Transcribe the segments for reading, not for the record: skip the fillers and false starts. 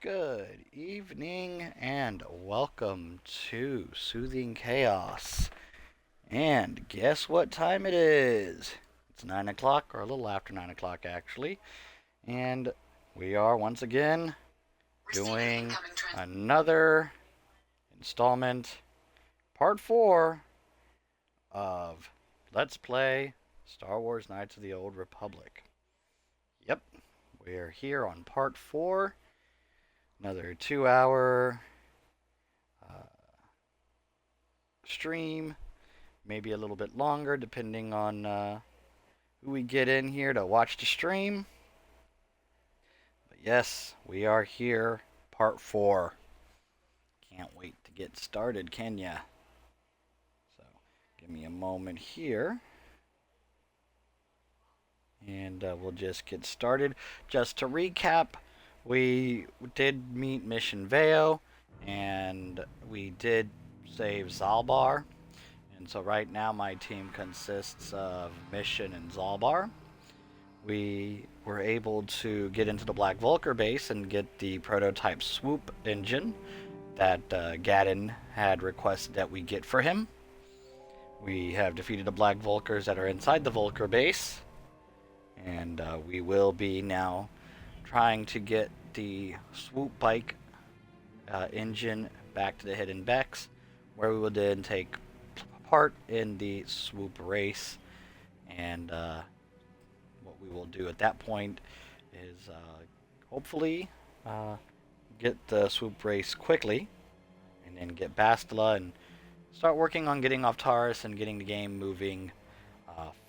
Good evening and welcome to Soothing Chaos. And guess what time it is? It's 9 o'clock, or a little after 9 o'clock actually. And we are once again doing another installment, part 4 of Let's Play Star Wars Knights of the Old Republic. Yep, we're here on part 4. Another 2-hour stream, maybe a little bit longer depending on who we get in here to watch the stream. But yes, we are here, part 4. Can't wait to get started, can ya? So, give me a moment here. And we'll just get started. Just to recap, we did meet Mission Veo, and we did save Zalbar. And so right now my team consists of Mission and Zalbar. We were able to get into the Black Vulcar base and get the prototype swoop engine that Gadden had requested that we get for him. We have defeated the Black Vulcars that are inside the Vulcar base. And we will be now trying to get the swoop bike engine back to the Hidden Becks, where we will then take part in the swoop race. And what we will do at that point is hopefully get the swoop race quickly, and then get Bastilla and start working on getting off Taurus and getting the game moving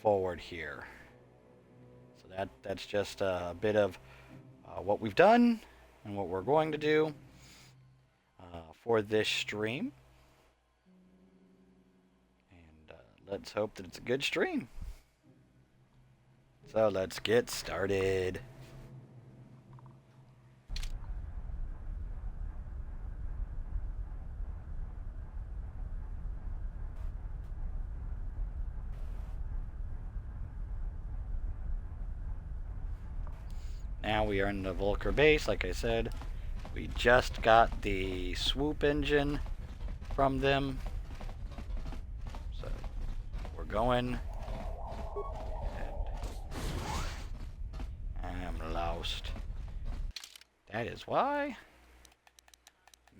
forward here. That's just a bit of what we've done and what we're going to do for this stream. And let's hope that it's a good stream. So let's get started. Now we are in the Vulcar base, like I said. We just got the swoop engine from them. So we're going. And I'm lost. That is why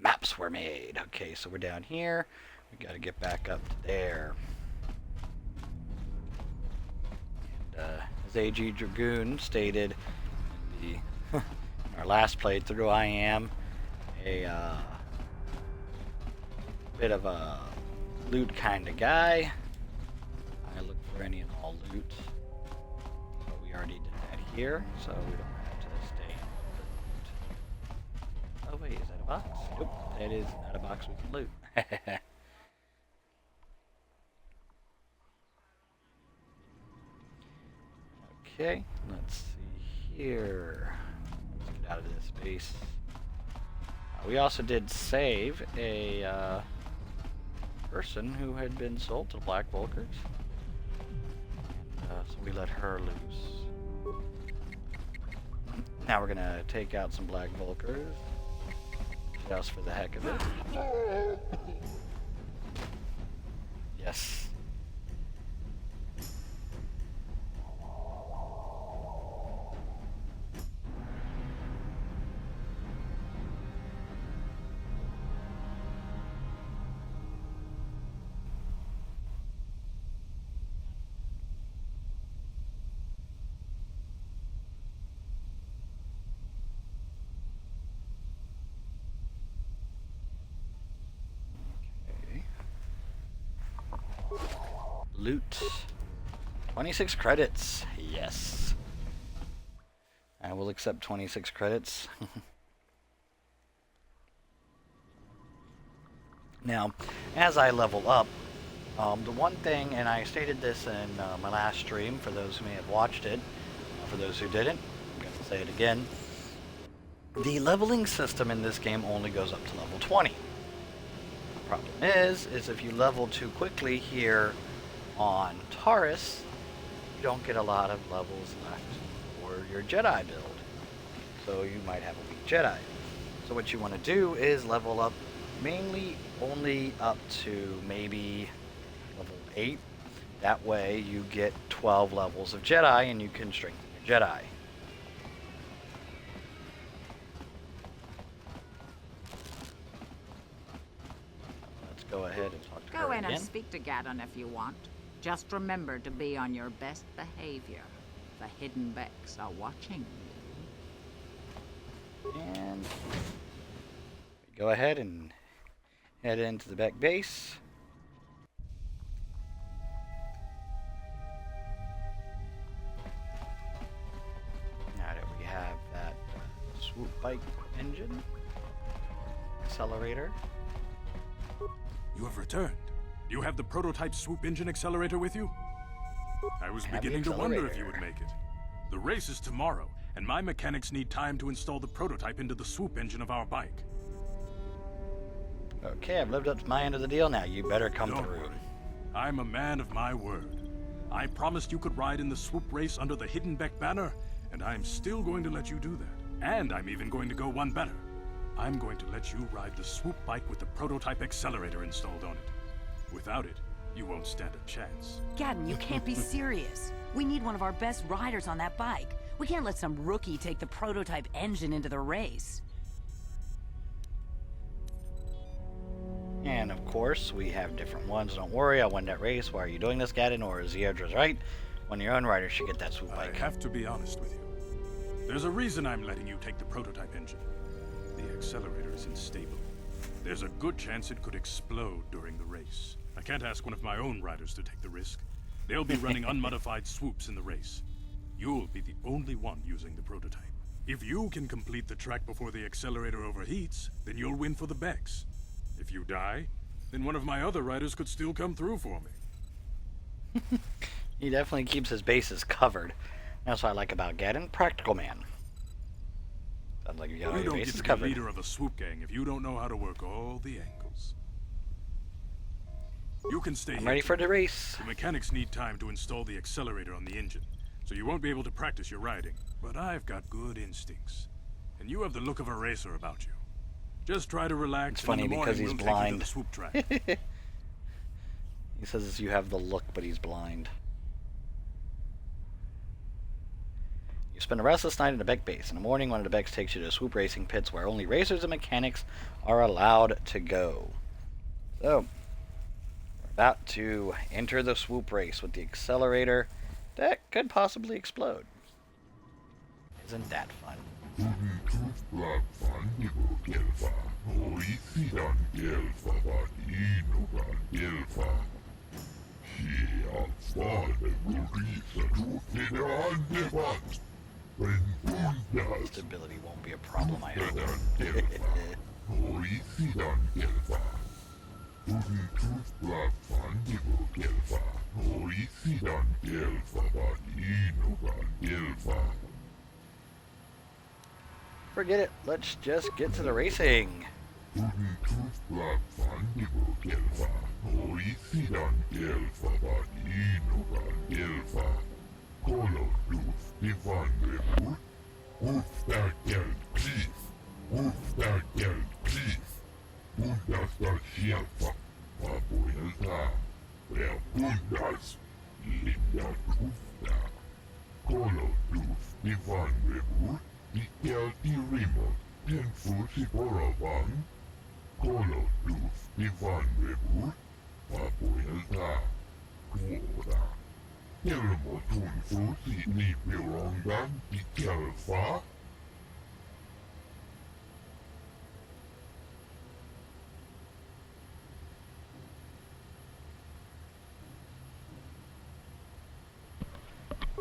maps were made. Okay, so we're down here. We gotta get back up to there. And as AG Dragoon stated, in our last playthrough, I am a bit of a loot kind of guy. I look for any and all loot. But we already did that here, so we don't have to stay. Oh wait, is that a box? Nope, that is not a box we can loot. Okay, let's see here. Let's get out of this base. We also did save a person who had been sold to Black Vulcars. And, so we let her loose. Now we're gonna take out some Black Vulcars. Just for the heck of it. Yes. Loot. 26 credits. Yes. I will accept 26 credits. Now, as I level up, the one thing, and I stated this in my last stream, for those who may have watched it, for those who didn't, I'm going to say it again. The leveling system in this game only goes up to level 20. The problem is if you level too quickly here on Taurus, you don't get a lot of levels left for your Jedi build. So you might have a weak Jedi. So what you want to do is level up mainly only up to maybe level 8. That way you get 12 levels of Jedi and you can strengthen your Jedi. Let's go ahead and talk to her Go in again. and speak to Gadon if you want. Just remember to be on your best behavior. The hidden Becks are watching you. And we go ahead and head into the back base. Now that we have that swoop bike engine, accelerator. You have returned. You have the prototype swoop engine accelerator with you? I was beginning to wonder if you would make it. The race is tomorrow, and my mechanics need time to install the prototype into the swoop engine of our bike. Okay, I've lived up to my end of the deal now. You better come Don't through. worry. I'm a man of my word. I promised you could ride in the swoop race under the Hidden Beck banner, and I'm still going to let you do that. And I'm even going to go one better. I'm going to let you ride the swoop bike with the prototype accelerator installed on it. Without it, you won't stand a chance. Gadon, you can't be serious. We need one of our best riders on that bike. We can't let some rookie take the prototype engine into the race. And of course, we have different ones. Don't worry, I'll win that race. Why are you doing this, Gadon? Or is Ziodra's right? One of your own riders should get that swoop bike. I have to be honest with you. There's a reason I'm letting you take the prototype engine. The accelerator is unstable. There's a good chance it could explode during the race. I can't ask one of my own riders to take the risk. They'll be running unmodified swoops in the race. You'll be the only one using the prototype. If you can complete the track before the accelerator overheats, then you'll win for the Becks. If you die, then one of my other riders could still come through for me. He definitely keeps his bases covered. That's what I like about Gadon. Practical man. Sounds like you got all You your don't get bases to be covered. leader of a swoop gang if you don't know how to work all the angles. You can stay I'm here ready for tonight. the race. The mechanics need time to install the accelerator on the engine, so you won't be able to practice your riding. But I've got good instincts, and you have the look of a racer about you. Just try to relax. It's funny and in the because morning he's we'll take you to blind. the swoop track. He says you have the look, but he's blind. You spend the restless night in the Beck base. In the morning, one of the Becks takes you to swoop racing pits where only racers and mechanics are allowed to go. So, we're about to enter the swoop race with the accelerator that could possibly explode. Isn't that fun? Stability won't be a problem, I hope. Forget it. Let's just get to the racing.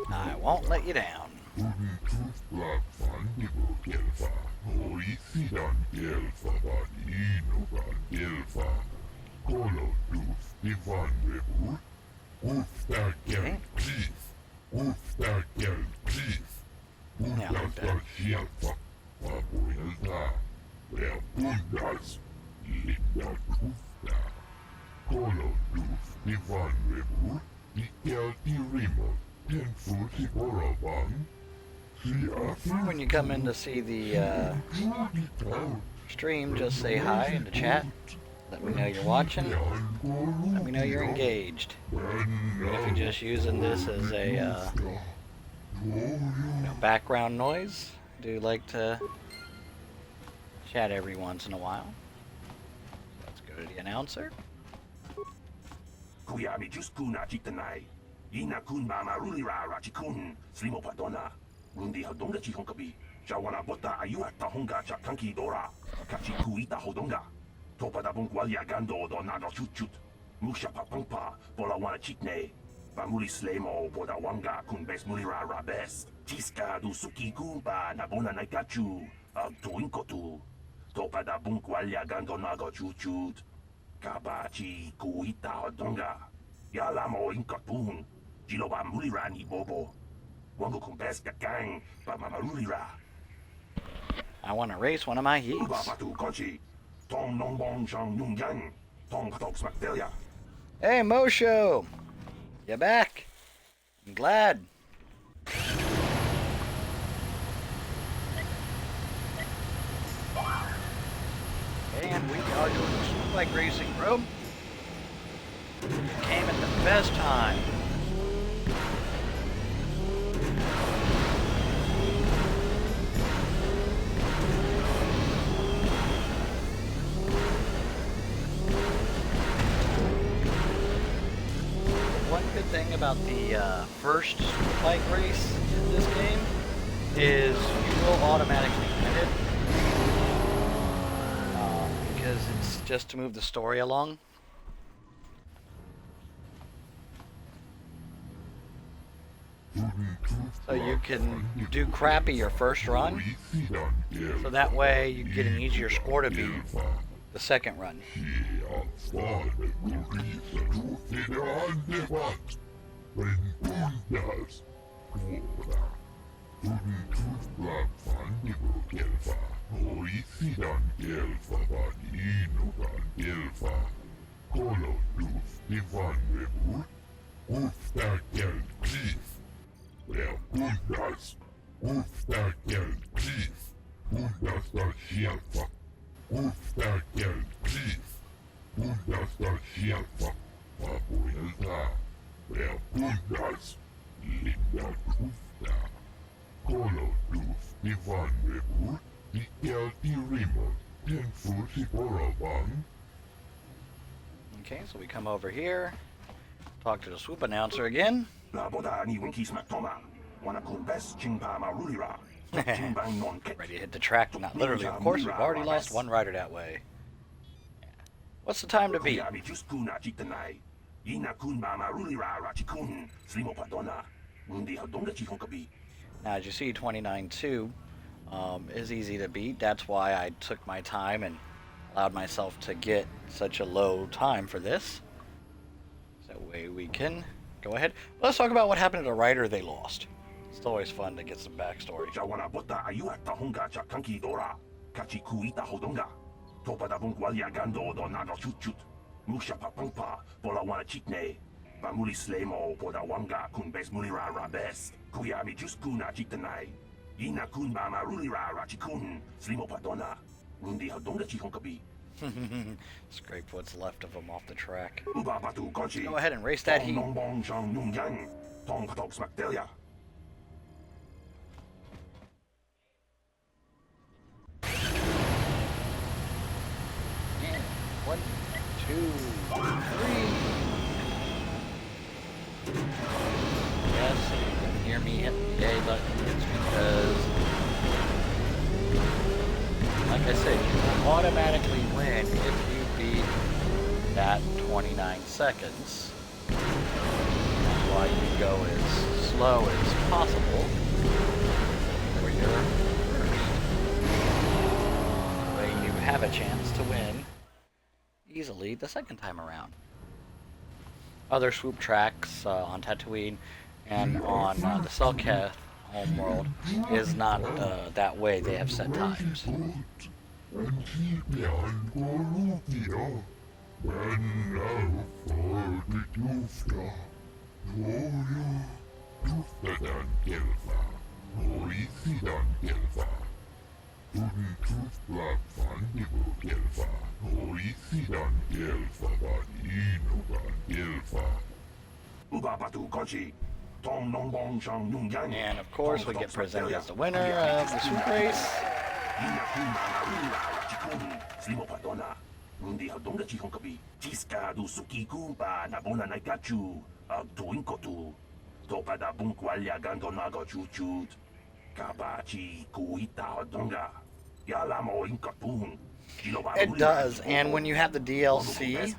I won't let you down. Okay. Now, like that. When you come in to see the stream, just say hi in the chat. Let me know you're watching. Let me know you're engaged. Even if you're just using this as a background noise, I do like to chat every once in a while. Let's go to the announcer. Kuyami Juskuna Chitanai. Ina kun mama rulira rachikun, slimo padona. Rundi hodonga chihonkabi. Shawana bota ayuata honga chakanki dora. Kachi kuita hodonga. Topada bunkwalia gando donado chut. Musha papampa, bola wana chitne. Bamuli slemo, boda wanga kun bes mulira rabes. Chiska du suki kumba, nabona naikachu. Tuinkotu. Topada bunkwalia gando nago chut. Kabachi kuita hodonga. Yalamo inkatun. Jiloba mulira ni bobo. Wango kumbes Kang, ba mamarulira. I want to race one of my heats. Batu Kochi. Tong Nong Bong Shang Nung Yang. Tong Patok Bastilla. Hey, Mosho! You back? I'm glad. And we are doing the swoop like racing, bro. Came at the best time. One good thing about the first bike race in this game is you will automatically win it because it's just to move the story along. So you can do crappy your first run, so that way you get an easier score to beat the second run. Okay, so we come over here, talk to the swoop announcer again. Ready to hit the track? Not literally, of course. We've already lost one rider that way. What's the time to beat? Now, as you see, 29.2 is easy to beat. That's why I took my time and allowed myself to get such a low time for this. That way we can go ahead. Let's talk about what happened to the rider they lost. It's always fun to get some backstory. Scrape what's left of them off the track. Go ahead and race that heat. One, two, three. Yes, you can hear me hit the A button. It's because, like I said, you will automatically win if you beat that 29 seconds. That's why you go as slow as possible for your first. That way you have a chance to win easily the second time around. Other swoop tracks on Tatooine and on the Selkath homeworld is not that way. They have set times. Ubabatu Kochi. Tom Nong Bong Shang Yung Yang. And of course, we get presented as the winner of the swoop race. Rundi hadonga chihon kabi. Chiska du suki kumpa na bona na gachu. Tuin kotu. Topa da bunkwalya gando nago chuchut. Kabachi kuita hadonga. Yalamo inkapun. It does, and when you have the DLC,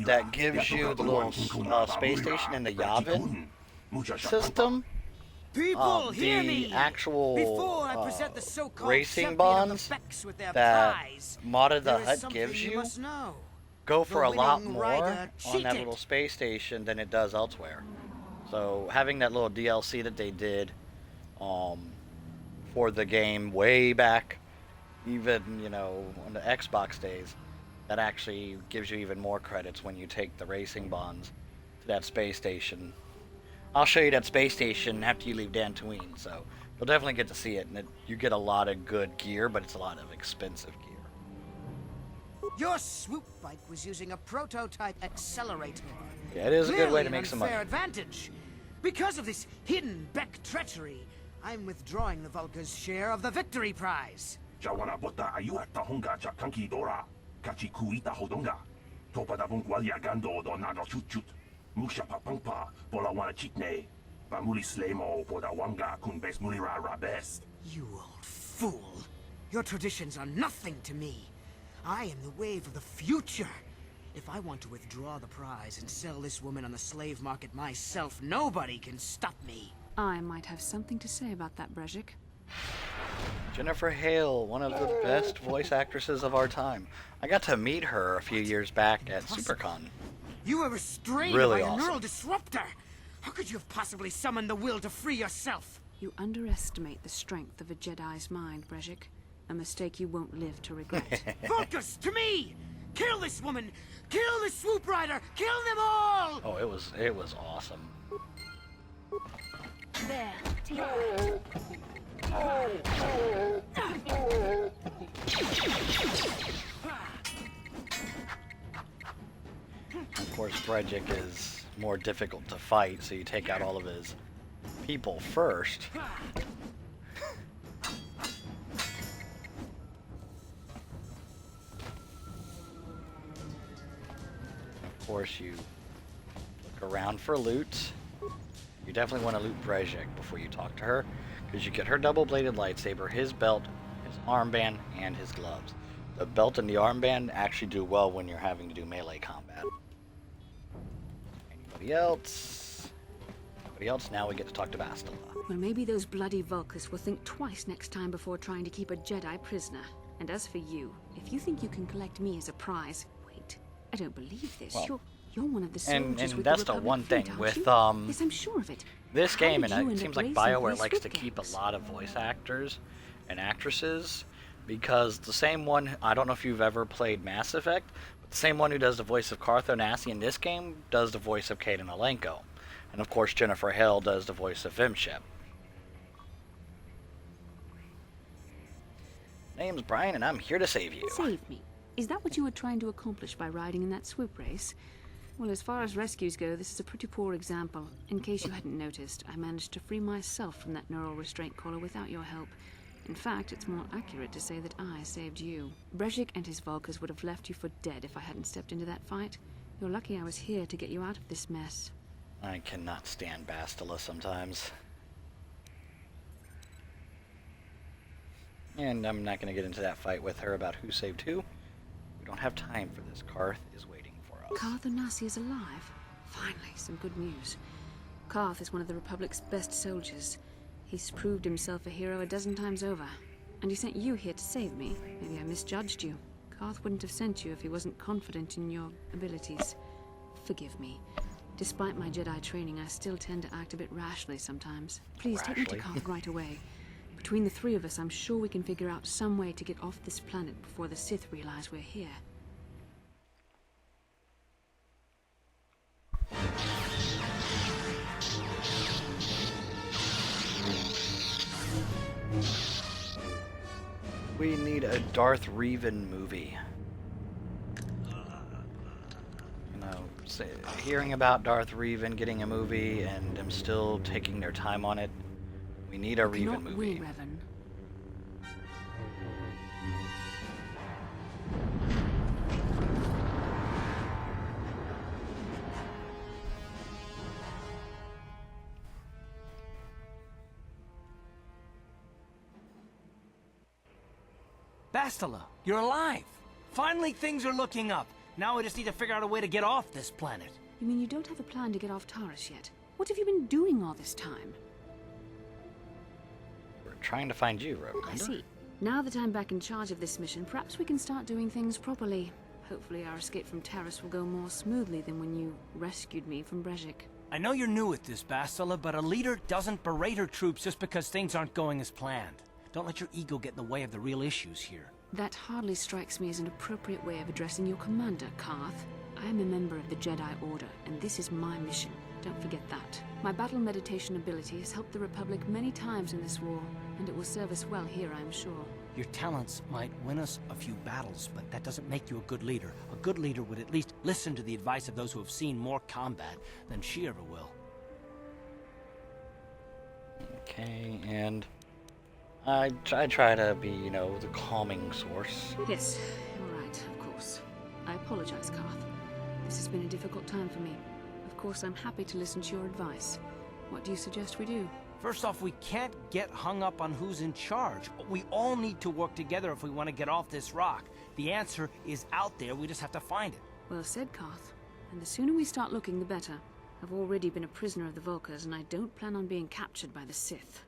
that gives you the little space station in the Yavin system, People, hear the me! actual Before I present the so-called racing champion bonds of the Becks with their that prize, Modded the there is Hut something gives you must know. go for a The lot winning more rider on that cheated. little space station than it does elsewhere. So having that little DLC that they did for the game way back, even, on the Xbox days, that actually gives you even more credits when you take the racing bonds to that space station. I'll show you that space station after you leave Dantooine, so you'll definitely get to see it, and you get a lot of good gear, but it's a lot of expensive gear. Your swoop bike was using a prototype accelerator. Yeah, it is a good way Clearly to an make some money. unfair advantage. Because of this hidden Beck treachery, I'm withdrawing the Vulca's share of the victory prize. Jawana bota ayuata honga cha kanki dora. Kachi kuita hodonga. Topa da bunkwalya gando do nago chuchut. Musha papangpa pola wana chitne. Bamuli slemo poda wanga kun best mulira ra best. You old fool. Your traditions are nothing to me. I am the wave of the future. If I want to withdraw the prize and sell this woman on the slave market myself, nobody can stop me. I might have something to say about that, Brejik. Jennifer Hale, one of the best voice actresses of our time. I got to meet her a few years back at SuperCon. You were restrained Really by a awesome. neural disruptor. How could you have possibly summoned the will to free yourself? You underestimate the strength of a Jedi's mind, Brejik. A mistake you won't live to regret. Focus to me! Kill this woman! Kill the swoop rider! Kill them all! Oh, it was awesome. There, take Of course, Brejik is more difficult to fight, so you take out all of his people first. Of course, you look around for loot. You definitely want to loot Brejik before you talk to her, because you get her double-bladed lightsaber, his belt, his armband, and his gloves. The belt and the armband actually do well when you're having to do melee combat. Anybody else? Nobody else? Now we get to talk to Bastilla. Well, maybe those bloody Vulcans will think twice next time before trying to keep a Jedi prisoner. And as for you, if you think you can collect me as a prize, wait, I don't believe this. Well, you're one of the and soldiers with that's the the Republic one thing fleet, with, aren't you? Yes, I'm sure of it. This How game, did and you it end seems up like racing BioWare these likes to swoop keep a gangs? lot of voice actors and actresses, because the same one, I don't know if you've ever played Mass Effect, but the same one who does the voice of Cartho Nassi in this game does the voice of Kaden Alenko. And of course, Jennifer Hale does the voice of Vimshep. Name's Brian, and I'm here to save you. Save me. Is that what you were trying to accomplish by riding in that swoop race? Well, as far as rescues go, this is a pretty poor example. In case you hadn't noticed, I managed to free myself from that neural restraint collar without your help. In fact, it's more accurate to say that I saved you. Brejik and his Vulcans would have left you for dead if I hadn't stepped into that fight. You're lucky I was here to get you out of this mess. I cannot stand Bastilla sometimes. And I'm not going to get into that fight with her about who saved who. We don't have time for this. Karth is waiting for us. Karth Onasi is alive. Finally, some good news. Karth is one of the Republic's best soldiers. He's proved himself a hero a dozen times over. And he sent you here to save me. Maybe I misjudged you. Karth wouldn't have sent you if he wasn't confident in your abilities. Forgive me. Despite my Jedi training, I still tend to act a bit rashly sometimes. Please take me to Rashly? Karth right away. Between the three of us, I'm sure we can figure out some way to get off this planet before the Sith realize we're here. We need a Darth Revan movie. You know, hearing about Darth Revan getting a movie and them still taking their time on it. We need a Revan movie. Revan. Bastilla, you're alive! Finally, things are looking up. Now we just need to figure out a way to get off this planet. You mean you don't have a plan to get off Taurus yet? What have you been doing all this time? We're trying to find you, remember? I see. Now that I'm back in charge of this mission, perhaps we can start doing things properly. Hopefully our escape from Taurus will go more smoothly than when you rescued me from Brejik. I know you're new at this, Bastilla, but a leader doesn't berate her troops just because things aren't going as planned. Don't let your ego get in the way of the real issues here. That hardly strikes me as an appropriate way of addressing your commander, Karth. I am a member of the Jedi Order, and this is my mission. Don't forget that. My battle meditation ability has helped the Republic many times in this war, and it will serve us well here, I'm sure. Your talents might win us a few battles, but that doesn't make you a good leader. A good leader would at least listen to the advice of those who have seen more combat than she ever will. Okay, and I try to be, you know, the calming source. Yes, you're right, of course. I apologize, Karth. This has been a difficult time for me. Of course, I'm happy to listen to your advice. What do you suggest we do? First off, we can't get hung up on who's in charge. We all need to work together if we want to get off this rock. The answer is out there, we just have to find it. Well said, Karth. And the sooner we start looking, the better. I've already been a prisoner of the Vulkars, and I don't plan on being captured by the Sith.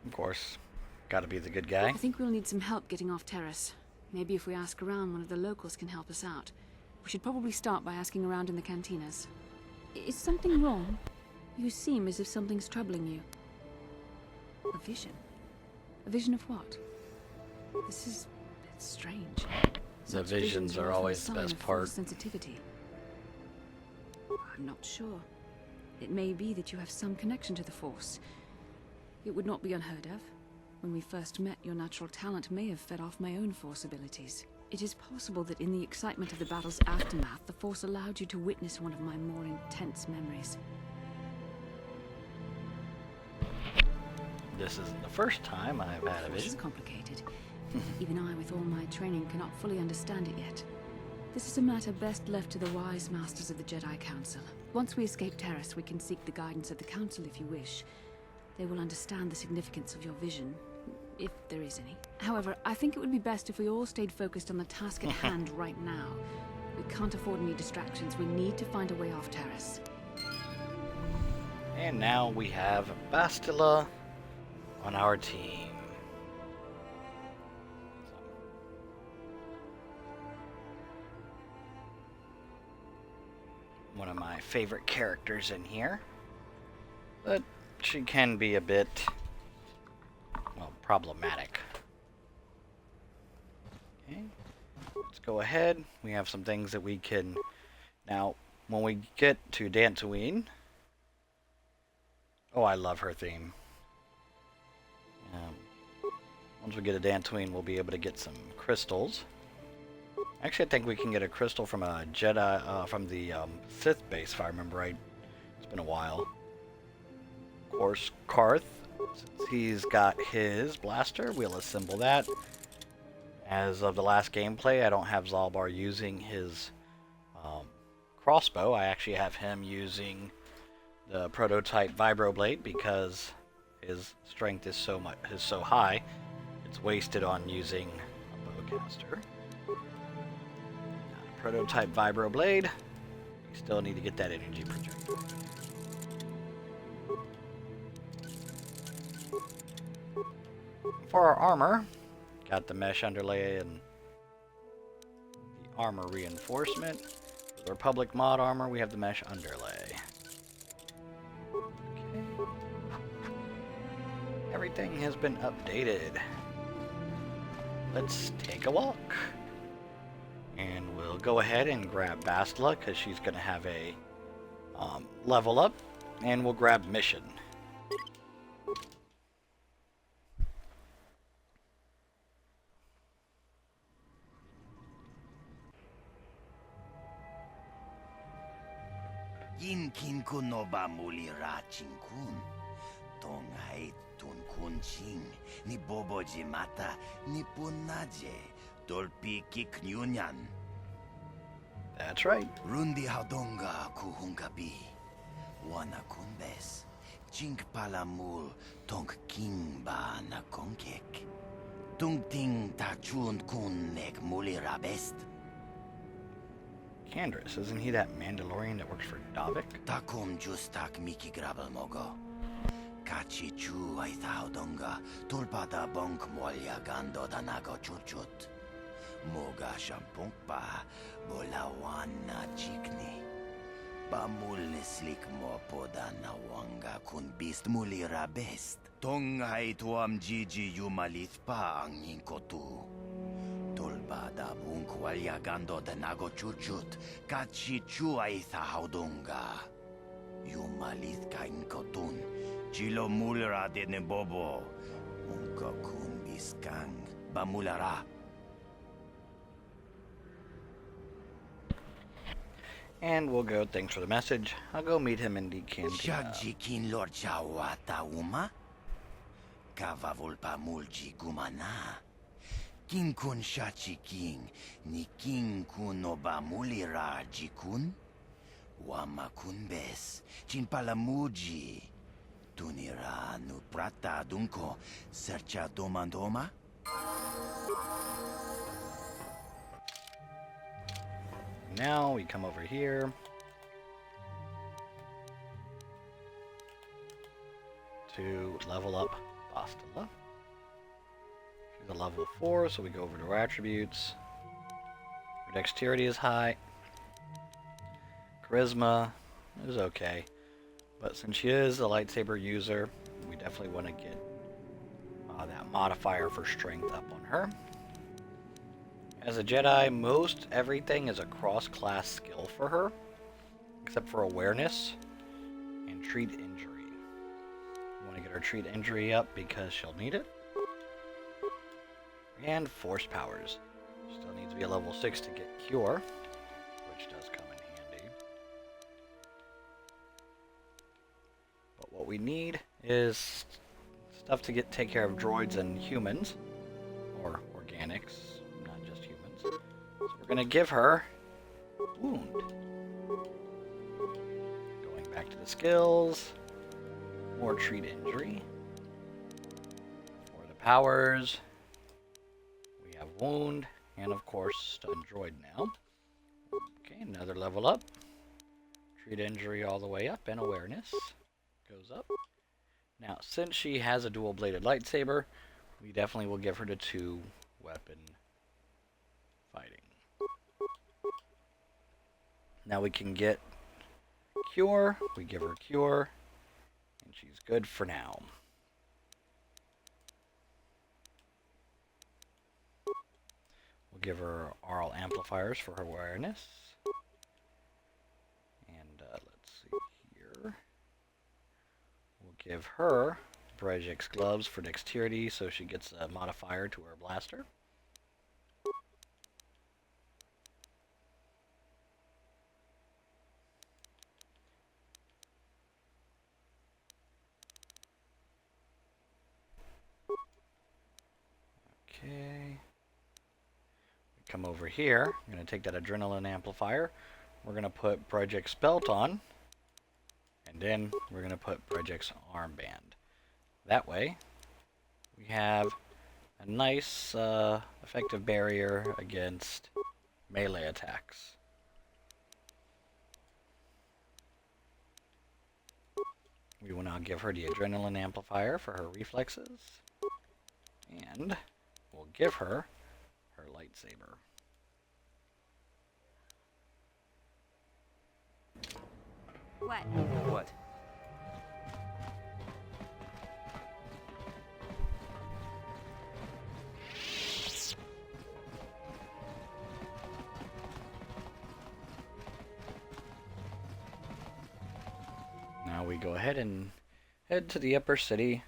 Of course, gotta be the good guy. I think we'll need some help getting off Terrace. Maybe if we ask around, one of the locals can help us out. We should probably start by asking around in the cantinas. Is something wrong? You seem as if something's troubling you. A vision? A vision of what? It's strange. The visions are always the best part. Sensitivity. I'm not sure. It may be that you have some connection to the Force. It would not be unheard of. When we first met, your natural talent may have fed off my own Force abilities. It is possible that in the excitement of the battle's aftermath, the Force allowed you to witness one of my more intense memories. This isn't the first time I've had a Force is vision. complicated. Even I, with all my training, cannot fully understand it yet. This is a matter best left to the wise masters of the Jedi Council. Once we escape Terrace, we can seek the guidance of the Council if you wish. They will understand the significance of your vision, if there is any. However, I think it would be best if we all stayed focused on the task at hand right now. We can't afford any distractions. We need to find a way off Terrace. And now we have Bastilla on our team. One of my favorite characters in here. But she can be a bit, well, problematic. Okay, let's go ahead. We have some things that we can... Now, when we get to Dantooine... Oh, I love her theme. Once we get to Dantooine, we'll be able to get some crystals. Actually, I think we can get a crystal from a Jedi, from the Sith base, if I remember right. It's been a while. Of course, Karth, since he's got his blaster, we'll assemble that. As of the last gameplay, I don't have Zalbar using his crossbow. I actually have him using the prototype vibroblade because his strength is so high, it's wasted on using a bowcaster. Prototype vibroblade. We still need to get that energy projector. For our armor, got the mesh underlay and the armor reinforcement. For the Republic mod armor, we have the mesh underlay. Okay. Everything has been updated. Let's take a walk. And we'll go ahead and grab Bastilla because she's going to have a level up. And we'll grab mission. kin kun no ba mulira chinkun. Tong hai tun kun ching. Ni bobo jimata ni punaje. Dolpi kiknyunyan. That's right. Rundi haudonga kuhungabi. Wana kunbes. Chink palamul tong king ba na konkek. Tung ting ta chun kun nek mulira best. Candris, isn't he that Mandalorian that works for Davik? Takum justak miki grabel mogo. Kachi chu ay haudonga. Tulpada bonk molya gando danago churchut. Moga shampong pa, bolawan na chikni. Pamul slik mo poda na wanga kun bist mulira best. Tong hay tuam jiji yumalit pa ang inkotu. Tulbada bunk walya gando da nago chuchut, kachi chu ay haudonga. Yumalit ka inkotun, chilo mulira de ne bobo. Unka kun biskang, bamulara. And we'll go, thanks for the message. I'll go meet him in the cantina. Shajikin Lord Chawata Uma? Kavavulpa Mulji Gumana? King kun Shachiking, ni King kun Oba Mulira Jikun? Wama kun bes, Chinpalamuji. Tunira nu prata dunko, sercha domandoma? Now we come over here to level up Bastilla. She's a level 4, so we go over to her attributes. Her dexterity is high. Charisma is okay. But since she is a lightsaber user, we definitely want to get that modifier for strength up on her. As a Jedi, most everything is a cross-class skill for her, except for awareness and treat injury. We want to get her treat injury up because she'll need it. And force powers. Still needs to be a level 6 to get cure, which does come in handy. But what we need is stuff to take care of droids and humans, or organics. So we're going to give her wound. Going back to the skills. More treat injury. For the powers, we have wound. And of course, stun droid now. Okay, another level up. Treat injury all the way up. And awareness goes up. Now, since she has a dual-bladed lightsaber, we definitely will give her the 2-weapon fighting. Now we can get cure. We give her cure. And she's good for now. We'll give her aural amplifiers for her awareness. And let's see here. We'll give her Brejik's gloves for dexterity so she gets a modifier to her blaster. Okay. We come over here. I'm going to take that adrenaline amplifier. We're going to put Brejik's belt on. And then we're going to put Brejik's armband. That way, we have a nice, effective barrier against melee attacks. We will now give her the adrenaline amplifier for her reflexes. And we'll give her her lightsaber. What? What? Now we go ahead and head to the upper city.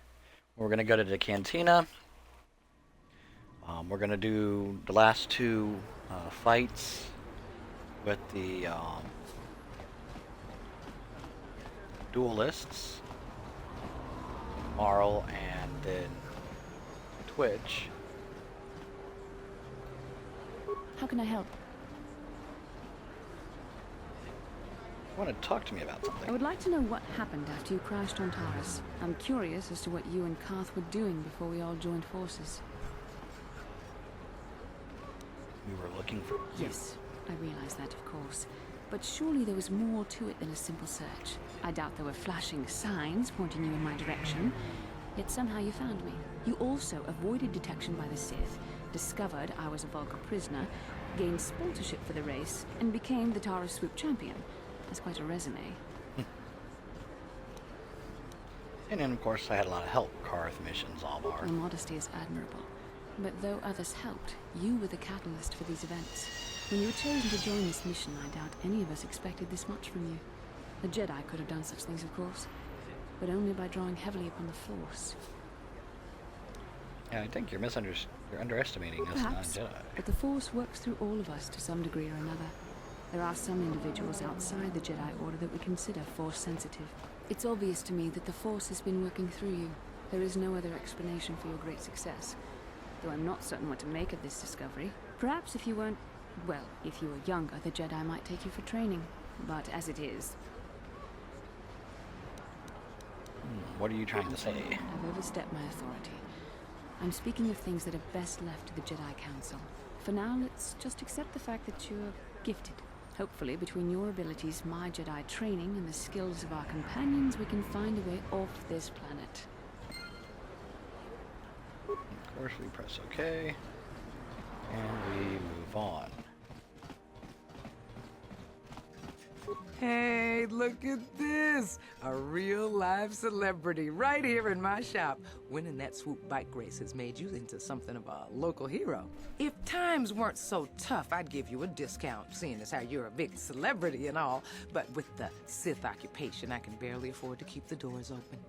We're going to go to the cantina. We're going to do the last 2 fights with the duelists, Marl, and then Twitch. How can I help? You want to talk to me about I something? would like to know what happened after you crashed on Taurus. I'm curious as to what you and Karth were doing before we all joined forces. We were looking for you. Yes, I realize that, of course. But surely there was more to it than a simple search. I doubt there were flashing signs pointing you in my direction. Yet somehow you found me. You also avoided detection by the Sith, discovered I was a Vulgar prisoner, gained sponsorship for the race, and became the Taurus swoop champion. That's quite a resume. And then, of course, I had a lot of help. Karth, missions, Alvar. Your modesty is admirable. But though others helped, you were the catalyst for these events. When you were chosen to join this mission, I doubt any of us expected this much from you. A Jedi could have done such things, of course, but only by drawing heavily upon the Force. Yeah, I think you're underestimating us Perhaps, non-Jedi. but the Force works through all of us to some degree or another. There are some individuals outside the Jedi Order that we consider Force-sensitive. It's obvious to me that the Force has been working through you. There is no other explanation for your great success. Though I'm not certain what to make of this discovery. Perhaps if you weren't... well, if you were younger, the Jedi might take you for training. But as it is, What are you trying to say? I've overstepped my authority. I'm speaking of things that are best left to the Jedi Council. For now, let's just accept the fact that you're gifted. Hopefully, between your abilities, my Jedi training, and the skills of our companions, we can find a way off this planet. Of course, we press OK. And we move on. Hey, look at this! A real live celebrity right here in my shop. Winning that swoop bike race has made you into something of a local hero. If times weren't so tough, I'd give you a discount, seeing as how you're a big celebrity and all. But with the Sith occupation, I can barely afford to keep the doors open.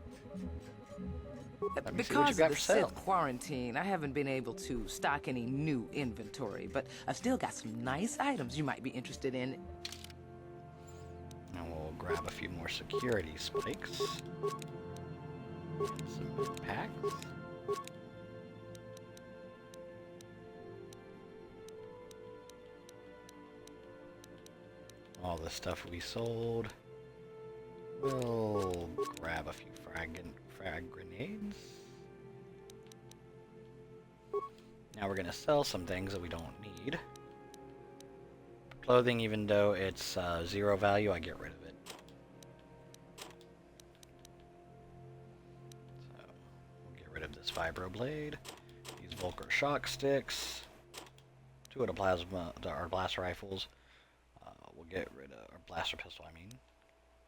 me see what you Because got of the for sale. Sith quarantine, I haven't been able to stock any new inventory, but I've still got some nice items you might be interested in. And we'll grab a few more security spikes. And some packs. All the stuff we sold. We'll grab a few frag grenades. Now we're gonna sell some things that we don't need. Clothing, even though it's 0 value, I get rid of it. So we'll get rid of this vibro blade. These Vulgar shock sticks. 2 of the plasma, our blaster rifles. We'll get rid of our blaster pistol. I mean,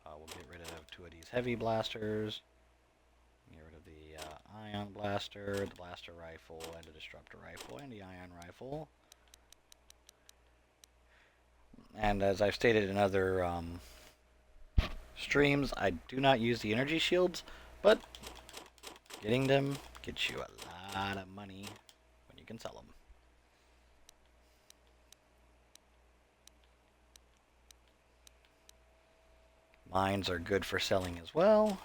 we'll get rid of 2 of these heavy blasters. Get rid of the ion blaster, the blaster rifle, and the disruptor rifle, and the ion rifle. And as I've stated in other streams, I do not use the energy shields, but getting them gets you a lot of money when you can sell them. Mines are good for selling as well.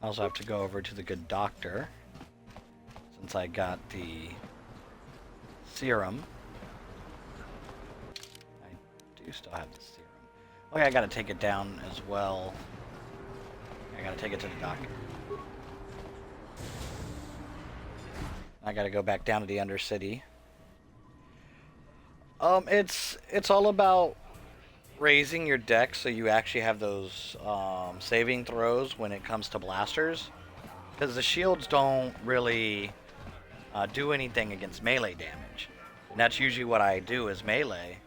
I also have to go over to the good doctor, since I got the serum. I do still have the serum. Okay, I gotta take it down as well. I gotta take it to the doctor. I gotta go back down to the Undercity. It's all about raising your deck so you actually have those saving throws when it comes to blasters, because the shields don't really do anything against melee damage, and that's usually what I do is melee.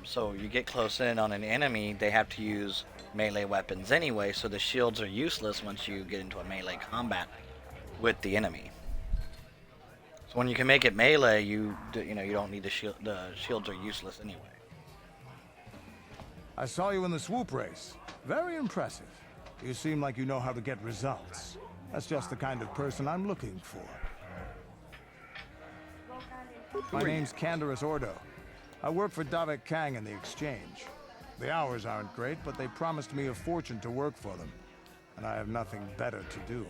So you get close in on an enemy, they have to use melee weapons anyway, so the shields are useless once you get into a melee combat with the enemy. So when you can make it melee, you don't need the shield. The shields are useless anyway. I saw you in the swoop race. Very impressive. You seem like you know how to get results. That's just the kind of person I'm looking for. My name's Canderous Ordo. I work for Davik Kang in the exchange. The hours aren't great, but they promised me a fortune to work for them. And I have nothing better to do.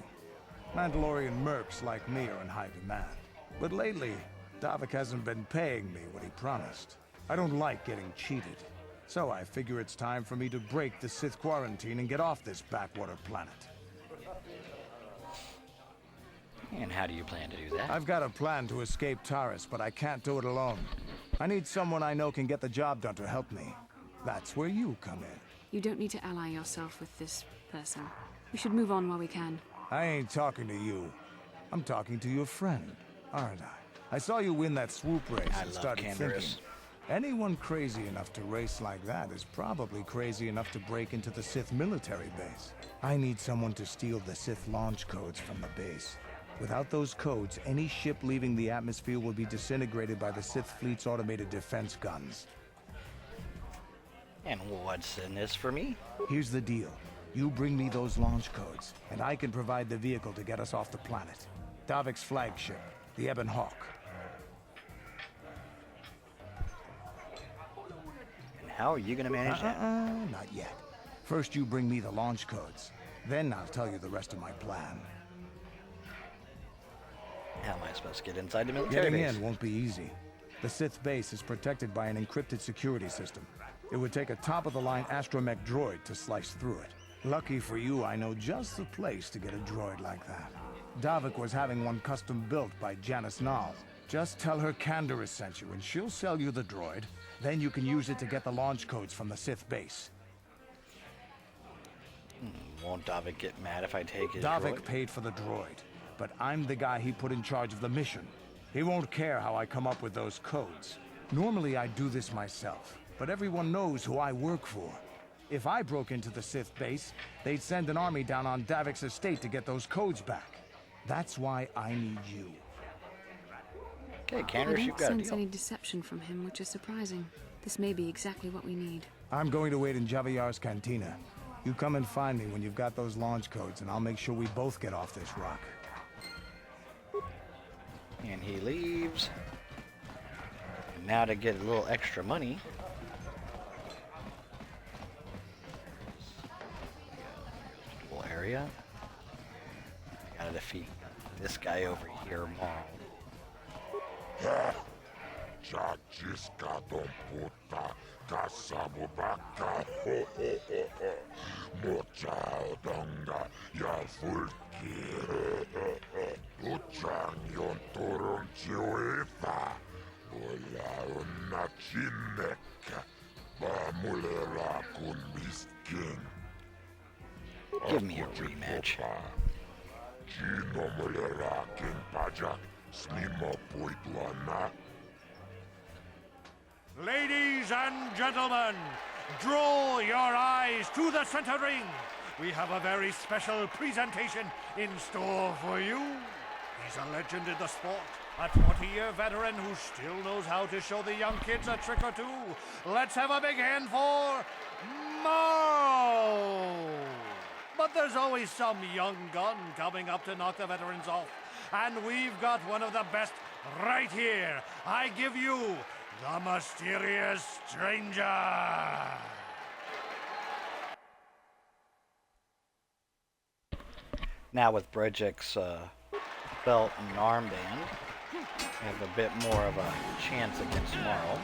Mandalorian mercs like me are in high demand. But lately, Davik hasn't been paying me what he promised. I don't like getting cheated. So I figure it's time for me to break the Sith quarantine and get off this backwater planet. And how do you plan to do that? I've got a plan to escape Taris, but I can't do it alone. I need someone I know can get the job done to help me. That's where you come in. You don't need to ally yourself with this person. We should move on while we can. I ain't talking to you. I'm talking to your friend, aren't I? I saw you win that swoop race I and love started Canderous. thinking, anyone crazy enough to race like that is probably crazy enough to break into the Sith military base. I need someone to steal the Sith launch codes from the base. Without those codes, any ship leaving the atmosphere will be disintegrated by the Sith fleet's automated defense guns. And what's in this for me? Here's the deal. You bring me those launch codes, and I can provide the vehicle to get us off the planet. Davik's flagship, the Ebon Hawk. And how are you gonna manage that? Not yet. First you bring me the launch codes. Then I'll tell you the rest of my plan. How am I supposed to get inside the military Getting base? in won't be easy. The Sith base is protected by an encrypted security system. It would take a top-of-the-line astromech droid to slice through it. Lucky for you, I know just the place to get a droid like that. Davik was having one custom built by Janice Nall. Just tell her Canderous sent you, and she'll sell you the droid. Then you can use it to get the launch codes from the Sith base. Won't Davik get mad if I take his Davik droid? paid for the droid, but I'm the guy he put in charge of the mission. He won't care how I come up with those codes. Normally I'd do this myself, but everyone knows who I work for. If I broke into the Sith base, they'd send an army down on Davik's estate to get those codes back. That's why I need you. Okay, I Canderous, don't you've got a sense deal. any deception from him, which is surprising. This may be exactly what we need. I'm going to wait in Javiyar's cantina. You come and find me when you've got those launch codes, and I'll make sure we both get off this rock. And he leaves. And now to get a little extra money. Little area. I gotta defeat this guy over here, Maul. Chachiska don puta, kasamu baka, ho ho ho ho. Mocha donga, ya fulki. Uchang yon turun chiuifa. Ola unna chinneka. Bamulera kun miskin. Give me a rematch. Gino mulera kin pajak. Snimo puitluana. Ladies and gentlemen, draw your eyes to the center ring. We have a very special presentation in store for you. He's a legend in the sport, a 20-year veteran who still knows how to show the young kids a trick or two. Let's have a big hand for Mao. But there's always some young gun coming up to knock the veterans off. And we've got one of the best right here. I give you the mysterious stranger. Now with Bridget's belt and armband, we have a bit more of a chance against Marl.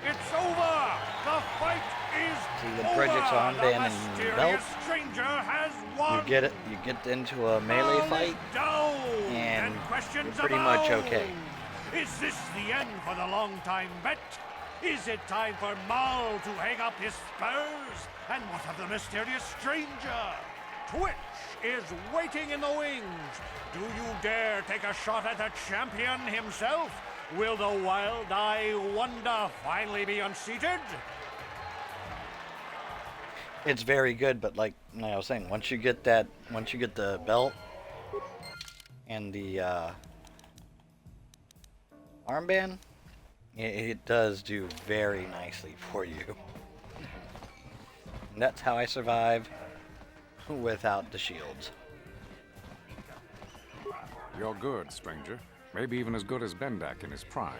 It's over. The fight is See the over. Bridget's armband The and mysterious belt. stranger has won. You get it. You get into a melee fight, Down. and questions you're pretty much abound. okay. Is this the end for the long-time bet? Is it time for Mal to hang up his spurs? And what of the mysterious stranger? Twitch is waiting in the wings. Do you dare take a shot at the champion himself? Will the wild-eye wonder finally be unseated? it's very good, but like I was saying, once you get the belt and the armband, it does do very nicely for you. And that's how I survive without the shields. You're good, stranger. Maybe even as good as Bendak in his prime.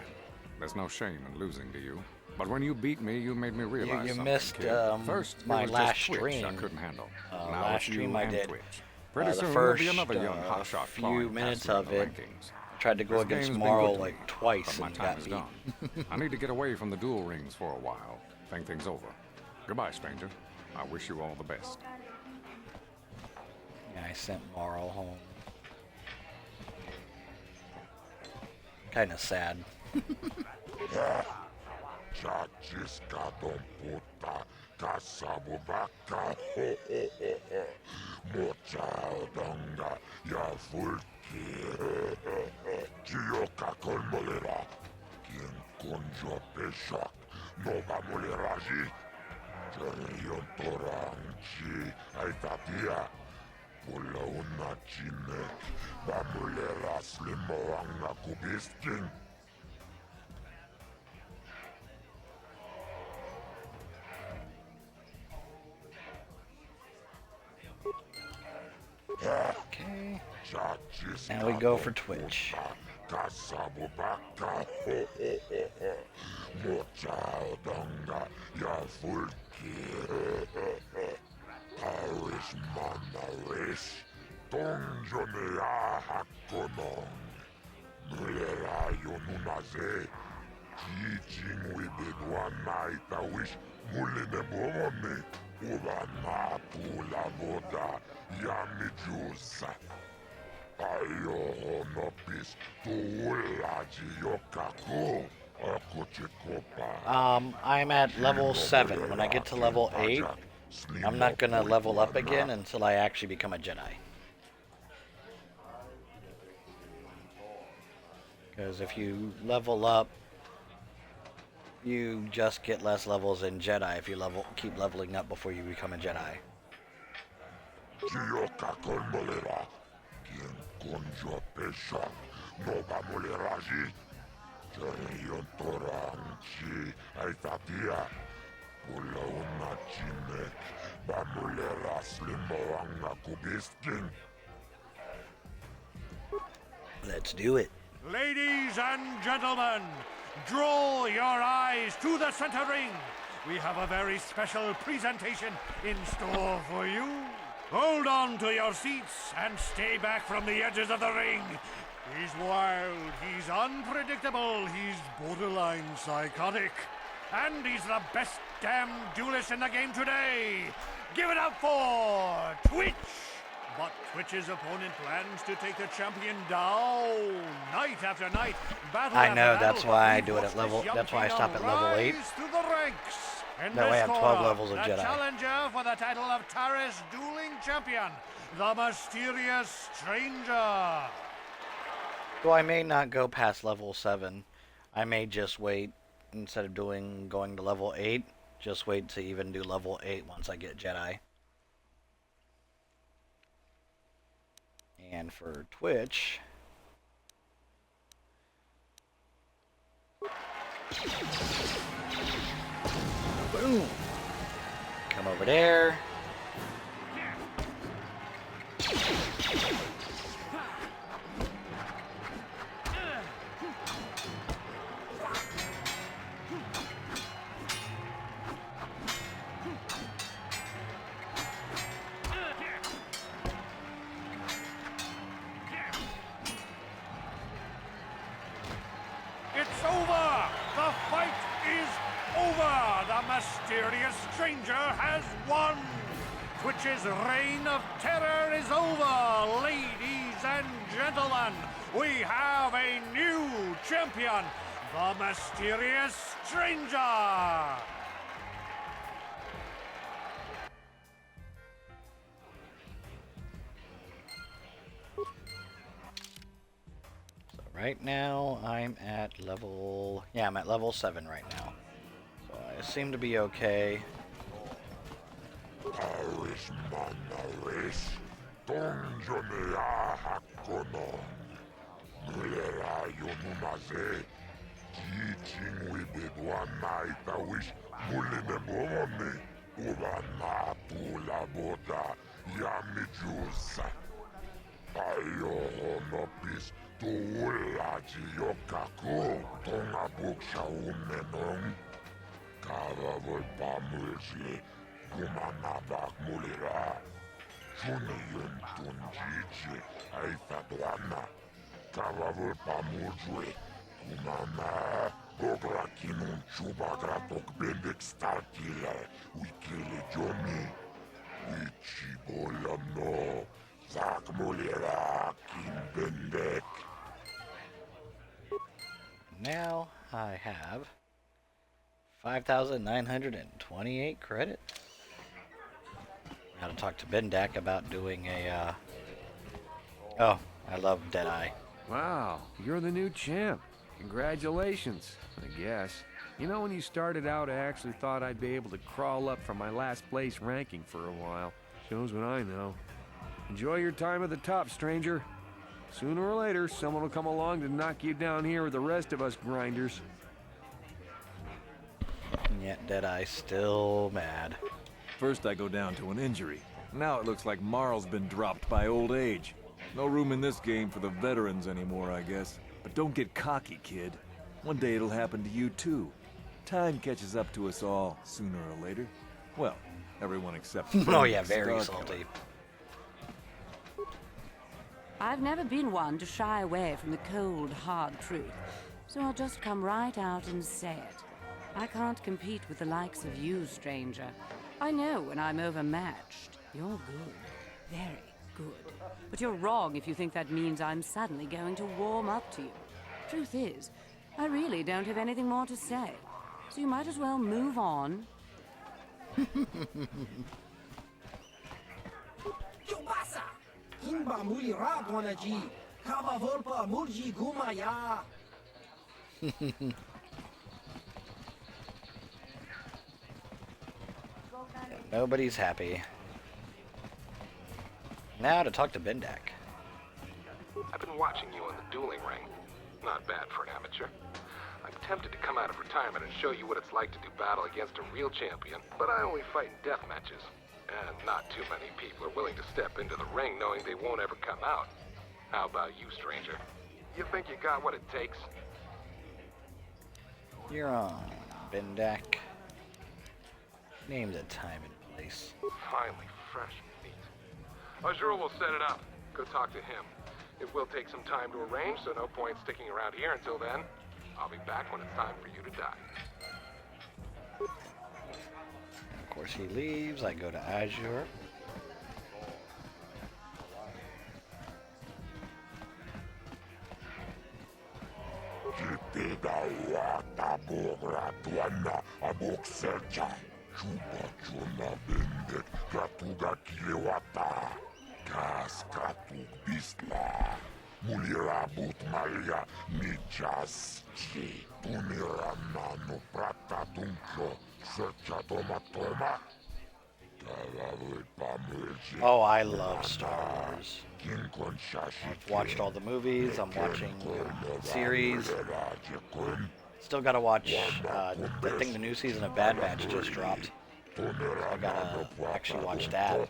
There's no shame in losing to you. But when you beat me, you made me realize You something, missed kid. First, my it was last just Twitch stream. I couldn't handle. Now Last it's you stream I and did. Twitch. Pretty The soon first there'll be another young hotshot few clawing minutes past me in of the it, rankings. I tried to go This against game's been Morrow good to like me, twice but my and time got is beat. done. I need to get away from the duel rings for a while. Think things over. Goodbye, stranger. I wish you all the best. Yeah, I sent Morrow home. Kind of sad. Chachiska don puta, caçabo vaca, mocha donga, ya fulki, chioca con molera, quien conjo peshak, no va moleraji, jarion toranchi, aitatia, pula una chinek, va molera slimoanga kubisking. Okay. Now we go for Twitch. I'm at level 7. When I get to level 8, I'm not gonna level up again until I actually become a Jedi. Because if you level up, you just get less levels in Jedi if you keep leveling up before you become a Jedi. Let's do it. Ladies and gentlemen, draw your eyes to the center ring. We have a very special presentation in store for you. Hold on to your seats and stay back from the edges of the ring. He's wild, he's unpredictable, he's borderline psychotic. And he's the best damn duelist in the game today. Give it up for Twitch! But Twitch's opponent plans to take the champion down night after night. Battle I after know, battle. that's why I We've do it at watched level. this young That's why I king stop at level 8. rise through the ranks. In That way I this have 12 corner, levels of the Jedi. challenger for the title of Taris Dueling Champion, the mysterious stranger. Though I may not go past level 7, I may just wait instead of going to level 8. Just wait to even do level 8 once I get Jedi. And for Twitch, boom, come over there. It's over! The fight is over! The mysterious stranger has won! Twitch's reign of terror is over! Ladies and gentlemen, we have a new champion! The mysterious stranger! Right now, I'm at level... Yeah, I'm at level 7 right now. So I seem to be okay. Manares, Tonjonea Hakonon. Mulera Yonumaze, Teaching Bedwana Itawish, Mulinebomone, Ubana Tula Boda, Yamijusa. Ayo Honopis, Tuulaji Yokaku, Tongabuksha Umenon. Kavavol Pamulsli, Gumanabak Mulira. Junayun Tunjichi, Aitatuana. Kavavol Pamulsli, Gumana. Ograkinun Chubagratok Bendek Starkila, Wikili Jomi. Wichibola no. Zak Mulira, Kin Bendek. Now I have 5,928 credits. Got to talk to Bendak about doing a, Oh, I love Deadeye. Wow, you're the new champ. Congratulations, I guess. You know, when you started out, I actually thought I'd be able to crawl up from my last place ranking for a while. Shows what I know. Enjoy your time at the top, stranger. Sooner or later, someone will come along to knock you down here with the rest of us grinders. And yet Deadeye's still mad. First I go down to an injury. Now it looks like Marl's been dropped by old age. No room in this game for the veterans anymore, I guess. But don't get cocky, kid. One day it'll happen to you too. Time catches up to us all, sooner or later. Well, everyone except Oh yeah, very salty. I've never been one to shy away from the cold, hard truth, so I'll just come right out and say it. I can't compete with the likes of you, stranger. I know when I'm overmatched. You're good. Very good. But you're wrong if you think that means I'm suddenly going to warm up to you. Truth is, I really don't have anything more to say. So you might as well move on. Chubasa! Himba muli radwanaji! Kava volpa mulji gumaya! Nobody's happy. Now to talk to Bendak. I've been watching you on the dueling ring. Not bad for an amateur. I'm tempted to come out of retirement and show you what it's like to do battle against a real champion, but I only fight in death matches. And not too many people are willing to step into the ring knowing they won't ever come out. How about you, stranger? You think you got what it takes? You're on, Bendak. Name the time and place. Finally, fresh meat. Azure will set it up. Go talk to him. It will take some time to arrange, so no point sticking around here until then. I'll be back when it's time for you to die. Of course he leaves. I go to Azure. Chupa chuna bendek, Kratuga kilewata. Kas kratuk bisla. Mulirabut malia nijas chi. Tunira nano prata tuncho. Searcha toma toma. Oh, I love Star Wars. I've watched all the movies. I'm watching the series. Still gotta watch, I think the new season of Bad Batch just dropped. I gotta actually watch that.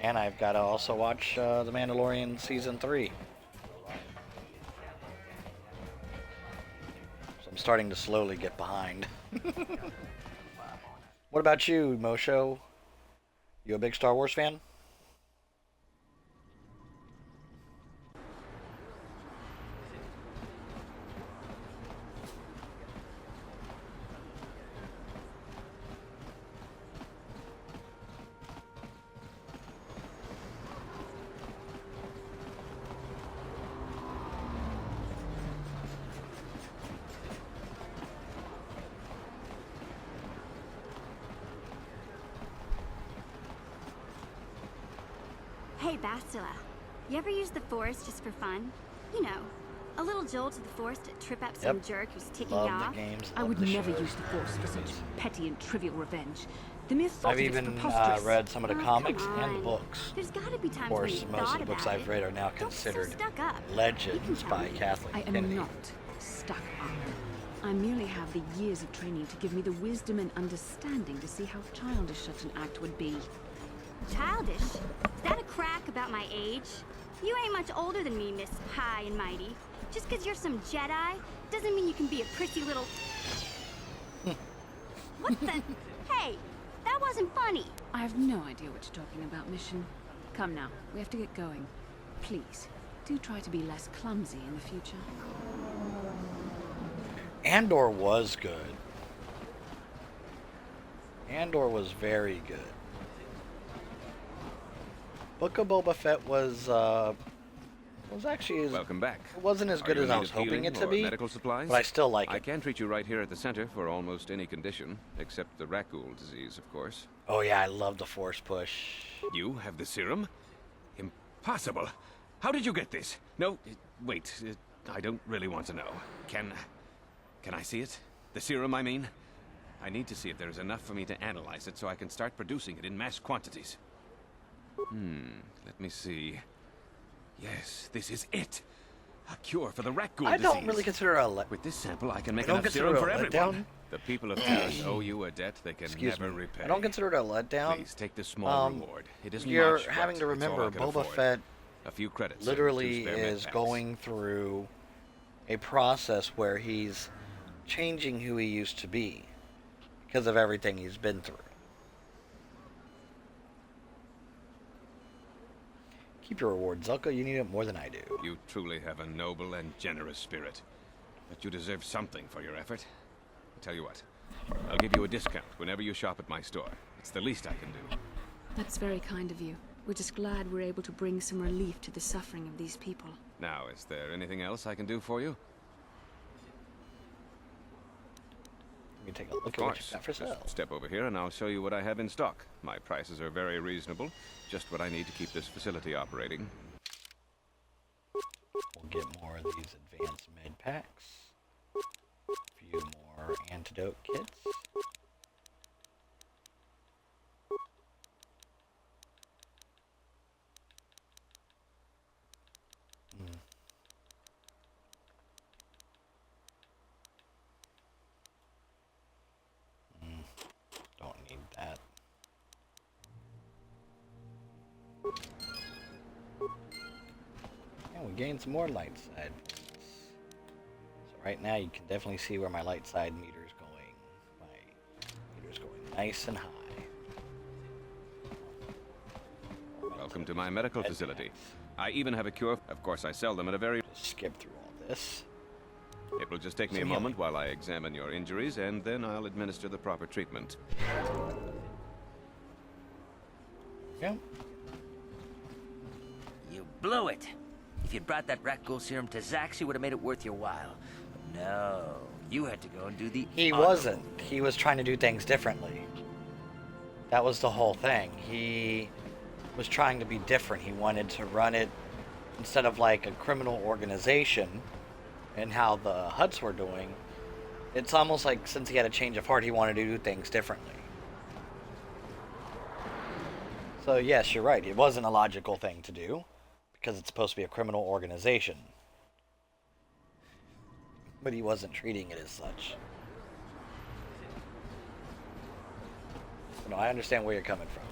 And I've gotta also watch The Mandalorian Season 3. So I'm starting to slowly get behind. What about you, Mosho? You a big Star Wars fan? Hey, Bastilla. You ever use the Force just for fun? You know, a little jolt of the Force to trip up some jerk who's ticking you off? I would never use the Force for such petty and trivial revenge. The mere thought I've of it's even preposterous. read some of the Oh, comics come and the on. books. There's gotta be Of times when course, you most of thought the books about I've it. read are now Don't be so considered stuck up. legends tell by me. Kathleen I am Kennedy. not stuck up. I merely have the years of training to give me the wisdom and understanding to see how childish such an act would be. Childish? Is that a crack about my age? You ain't much older than me, Miss High and Mighty. Just 'cause you're some Jedi doesn't mean you can be a prissy little... What the... Hey, that wasn't funny. I have no idea what you're talking about, Mission. Come now, we have to get going. Please, do try to be less clumsy in the future. Andor was good. Andor was very good. Book of Boba Fett was actually Welcome back. It wasn't as good as I was hoping it to be, medical supplies? but I still like I it. can treat you right here at the center for almost any condition, except the Rakul disease, of course. Oh yeah, I love the Force push. You have the serum? Impossible. How did you get this? No, wait. I don't really want to know. Can I see it? The serum, I mean? I need to see if there is enough for me to analyze it so I can start producing it in mass quantities. Let me see. Yes, this is it. A cure for the Rakul I disease. don't really consider it With this sample, I can make I don't enough consider serum it for a everyone. letdown. The people of Taris owe you a debt they can Excuse never me. repay. I don't consider it a letdown. Please take this small reward. It isn't You're much, having but to it's all remember, I can Boba afford. Fett A few credits. and literally 2 spare med is packs. going through a process where he's changing who he used to be because of everything he's been through. Keep your reward, Zelka. You need it more than I do. You truly have a noble and generous spirit, but you deserve something for your effort. I'll tell you what, I'll give you a discount whenever you shop at my store. It's the least I can do. That's very kind of you. We're just glad we're able to bring some relief to the suffering of these people. Now, is there anything else I can do for you? Let me take a look Of at what course. you got for sale. Just step over here and I'll show you what I have in stock. My prices are very reasonable. Just what I need to keep this facility operating. We'll get more of these advanced med packs. A few more antidote kits. Don't need that. And we gained some more light side. So right now you can definitely see where my light side meter is going. My meter's going nice and high. Welcome to my medical facility. I even have a cure. Of course, I sell them at a very... Skip through all this. It will just take me a Some moment while I examine your injuries, and then I'll administer the proper treatment. Yeah. You blew it. If you'd brought that Rakul serum to Zax, he would have made it worth your while. No, you had to go and do the He wasn't. He was trying to do things differently. That was the whole thing. He was trying to be different. He wanted to run it instead of like a criminal organization and how the Hutts were doing. It's almost like since he had a change of heart, he wanted to do things differently. So yes, you're right. It wasn't a logical thing to do because it's supposed to be a criminal organization. But he wasn't treating it as such. No, I understand where you're coming from.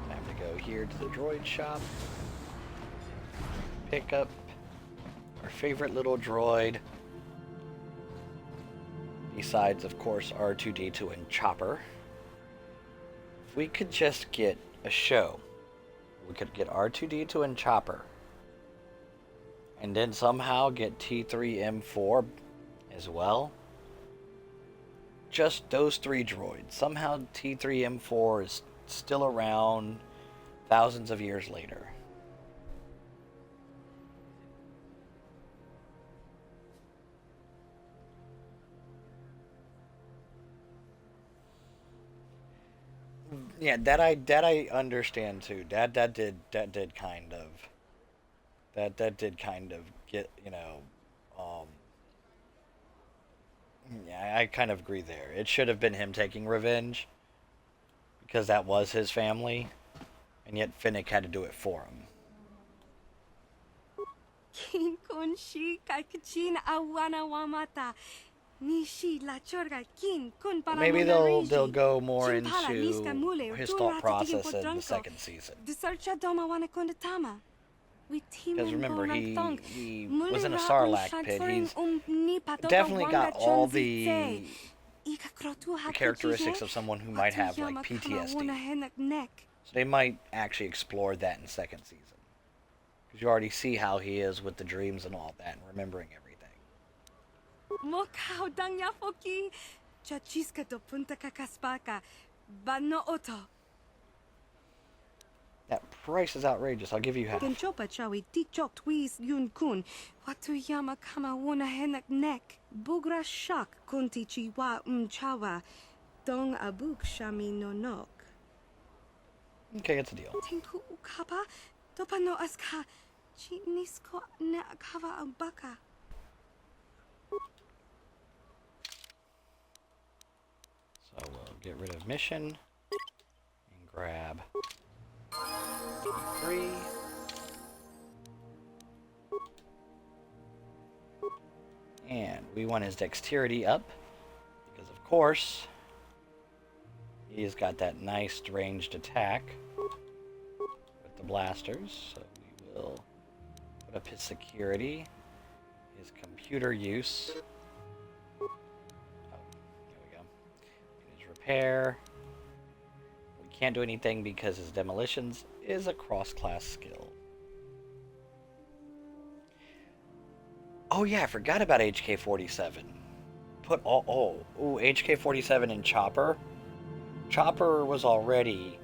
Time to go here to the droid shop. Pick up our favorite little droid. Besides, of course, R2-D2 and Chopper. If we could just get a show, we could get R2-D2 and Chopper. And then somehow get T3M4 as well. Just those 3 droids. Somehow T3M4 is still around. thousands of years later. Yeah, that I understand too. That did kind of get, um yeah, I kind of agree there. It should have been him taking revenge because that was his family, and yet Finnick had to do it for him. Maybe they'll go more into his thought process in the second season. Because remember, he was in a Sarlacc pit. He's definitely got all the characteristics of someone who might have like PTSD. So they might actually explore that in second season. Because you already see how he is with the dreams and all that, and remembering everything. That price is outrageous. I'll give you half. Okay, it's a deal. So we'll get rid of mission and grab 3. And we want his dexterity up because, of course, he's got that nice ranged attack with the blasters. So we will put up his security, his computer use. Oh, there we go. And his repair. We can't do anything because his demolitions is a cross-class skill. Oh yeah, I forgot about HK-47. Put all HK-47 and Chopper. Chopper was already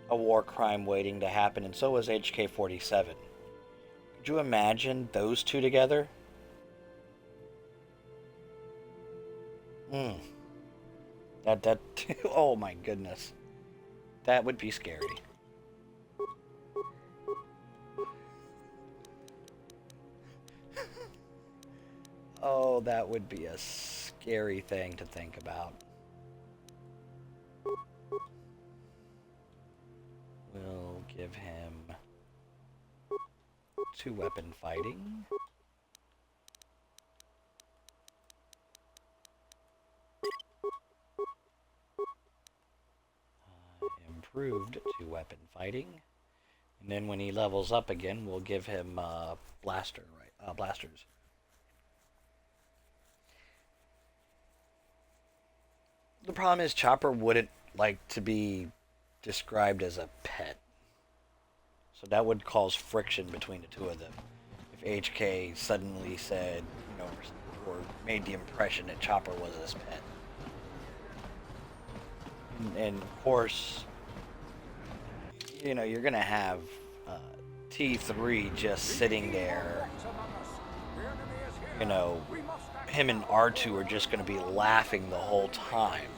a war crime waiting to happen, and so was HK-47. Could you imagine those two together? That oh my goodness. That would be scary. Oh, that would be a scary thing to think about. We'll give him 2 weapon fighting. Improved 2 weapon fighting. And then when he levels up again, we'll give him blasters. The problem is Chopper wouldn't like to be described as a pet. So that would cause friction between the two of them. If HK suddenly said, or made the impression that Chopper was his pet. And of course, you're going to have T3 just sitting there. Him and R2 are just going to be laughing the whole time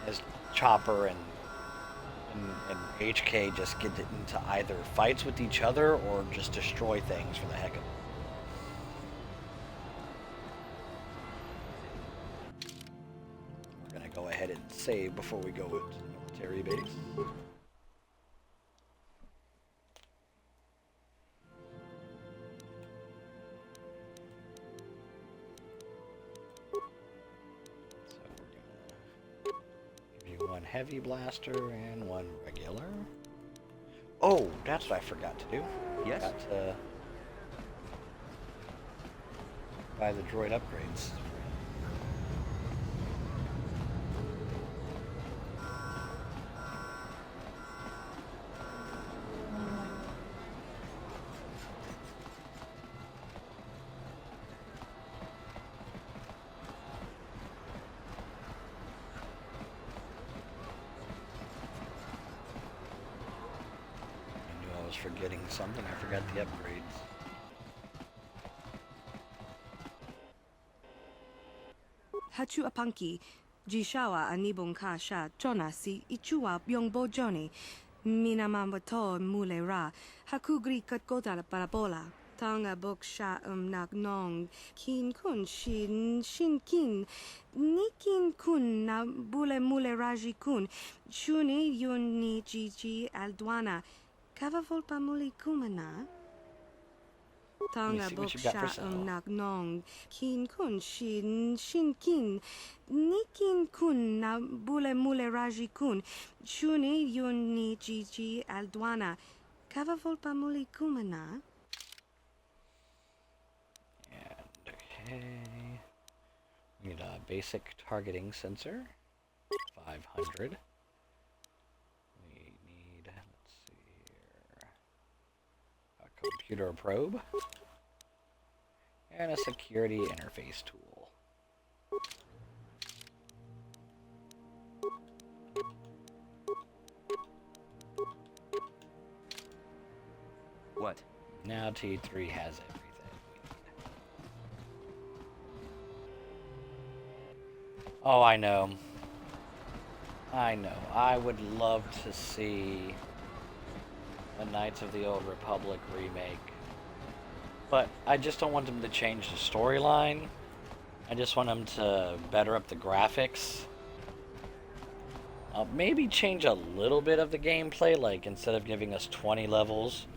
as Chopper and HK just get into either fights with each other or just destroy things for the heck of it. We're going to go ahead and save before we go into the military base. One heavy blaster and 1 regular. Oh, that's what I forgot to do. Yes? Got to buy the droid upgrades. was forgetting something. I forgot the upgrades. Hachu apanki, jishawa anibong kasha, chona si ichua byongbo joni, minamambato mule ra, hakugri katgota parabola, tanga bok sha nak nong, kin kun shin kin, nikin kun na bule mule raji kun, shuni yun ni jiji aldwana, kava volpa muli kumana. Tanga bok sha nak nong, kin kun shin kin, nikin kun na bule mule raji kun, shuni yun ni jiji aldwana, kava volpa muli kumana. Okay. Need a basic targeting sensor. 500. We need, let's see here, a computer probe. And a security interface tool. What? Now T3 has everything. Oh, I know. I would love to see a Knights of the Old Republic remake. But I just don't want them to change the storyline. I just want them to better up the graphics. Maybe change a little bit of the gameplay, like instead of giving us 20 levels,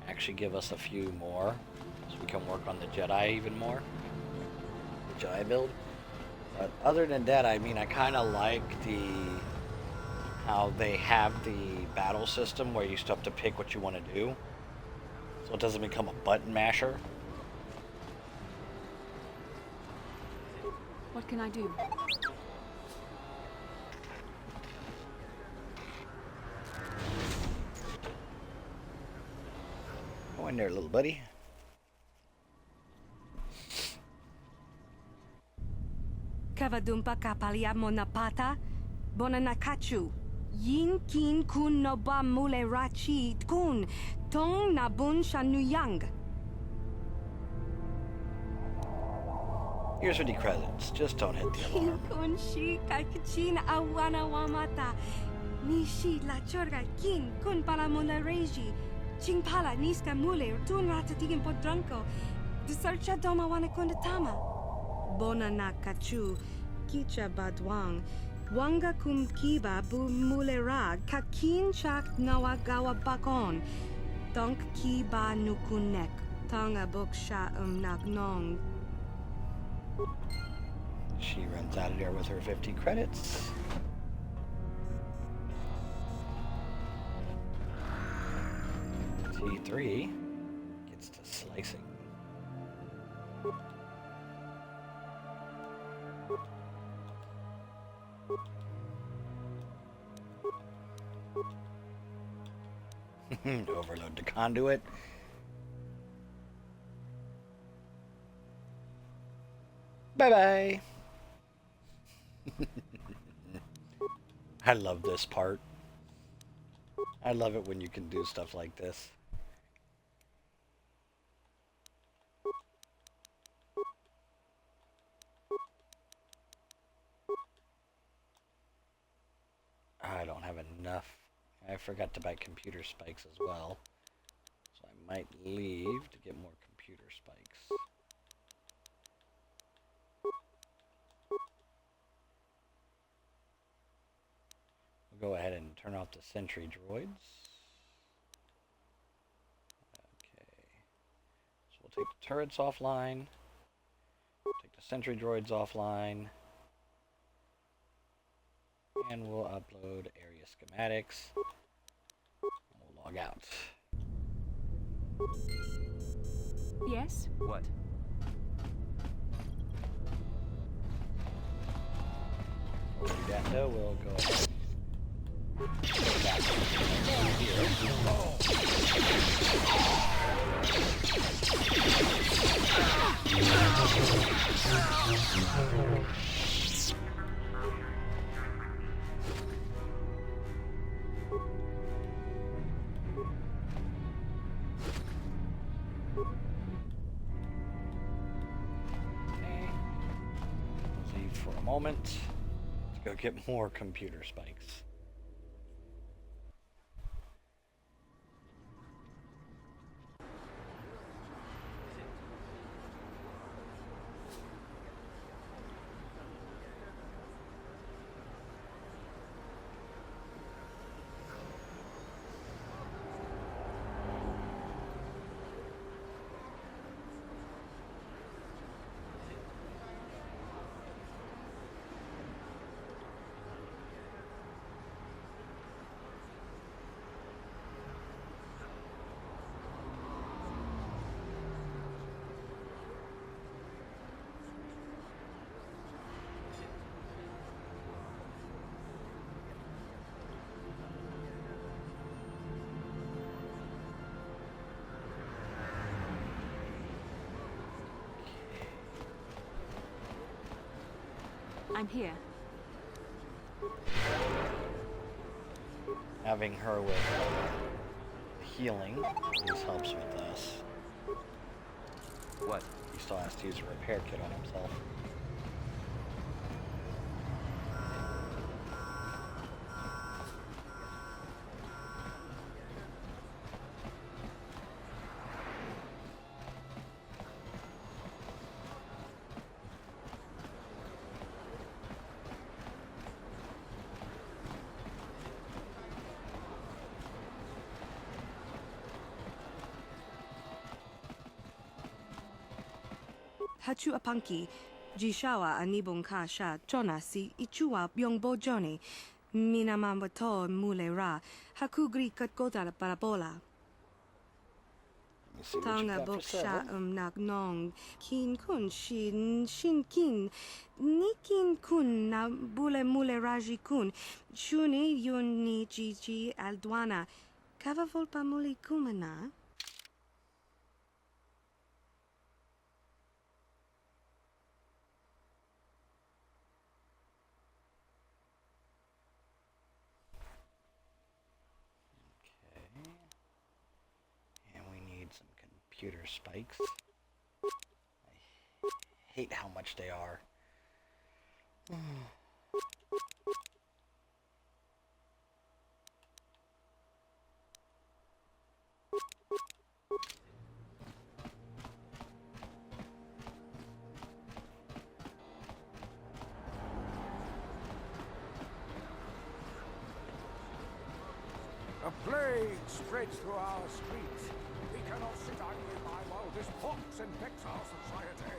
actually give us a few more, so we can work on the Jedi even more. The Jedi build. But other than that, I mean, I kind of like how they have the battle system where you still have to pick what you want to do. So it doesn't become a button masher. What can I do? Go in there, little buddy. Kavadumpa kapalia monapata, bonanakachu. Yin kin kun no ba mule rachi kun, tong na bun shanuyang. Here's 50 credits. Just don't hit the alarm. Kun shi kakachin awana wamata. Nishi la chorga kin kun pala mule reji. Ching pala niska mule tun ratatigin podranko. Desarcha doma wana kundatama. Bonanakachu, kicha badwang. Wanga kum kiba bu mulera kakin chak nawagawa bakon. Donk kiba nukunek. Tanga boksha nagnong. She runs out of there with her 50 credits. T3 gets to slicing. Overload the conduit. Bye-bye. I love this part. I love it when you can do stuff like this. I don't have enough. I forgot to buy computer spikes as well. So I might leave to get more computer spikes. We'll go ahead and turn off the sentry droids. Okay. So we'll take the turrets offline. Take the sentry droids offline. And we'll upload area schematics. And we'll log out. Yes? What? We'll do that though, we'll go ahead. Go back here. moment. Let's go get more computer spikes. I'm here. Having her with healing always helps with us. What? He still has to use a repair kit on himself. Hachu apanki, Jishawa anibong kasha, Chona si ichua byongbo Johnny, Minamambato mule ra, Hakugri katgota parabola. Tanga boksha nak nong, kin kun shin kin, nikin kun na bule mule raji kun, shuni yun ni jiji aldwana, kava volpa muli kumana. Computer spikes. I hate how much they are. A plague spreads through our streets. We cannot sit idly by while this pox infects our society.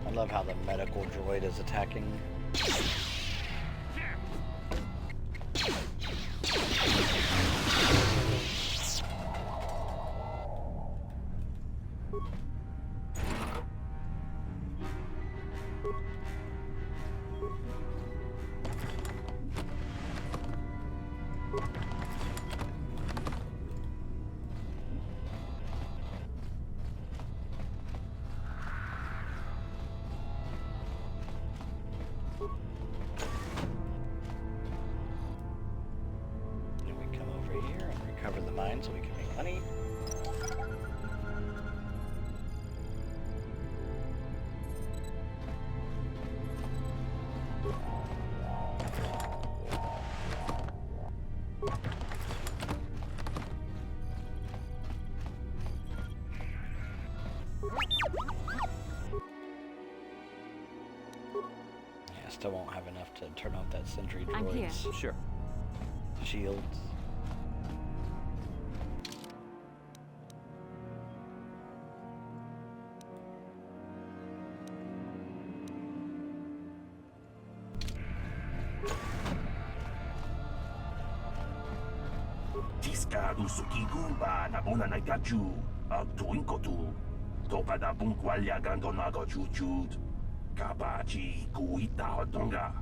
I love how the medical droid is attacking. So we can make money. Yeah, still won't have enough to turn off that sentry droids. I'm here. Sure. Shields. du sukiku ba na bona na gachu ag tuinkotu. Topa da bunkwalya gando nago chuchut. Kabachi kuita hodonga.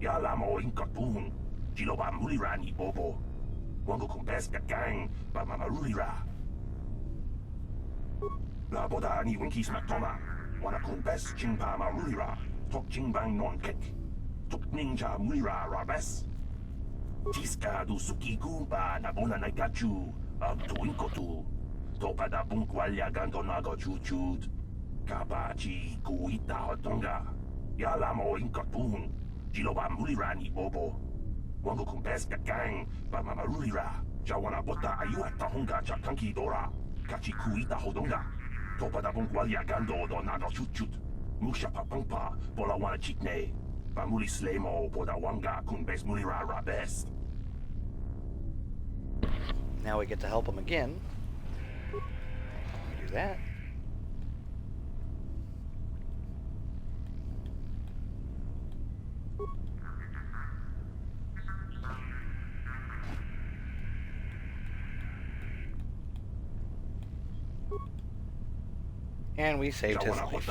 Yala mo inkotun. Jiloba mulira ni bobo. Wango kumpes ka Kang ba mamarulira. La boda ni winkis matoma. Wana kumpes chingpa marulira. Tok chingbang non kek. Tok ninja mulira rabes. Tiska du sukiku ba na bona na gachu ag tuinkotu. Topa da bunkwalya gando nago chuchut. Kabachi kuita hodonga. Yala mo inkotun. Jiloba mulira ni bobo. Wango kumpes ka Kang ba mamarulira. Jawana bota ayu at tahonga cha kanki dora. Kachi kuita hodonga. Topa da bunkwalya gando do nago chuchut. Musha papangpa bola wana chikne. Bamuli slemo boda wanga kumpes mulira rabes. Now we get to help him again. Do that. And we saved his life.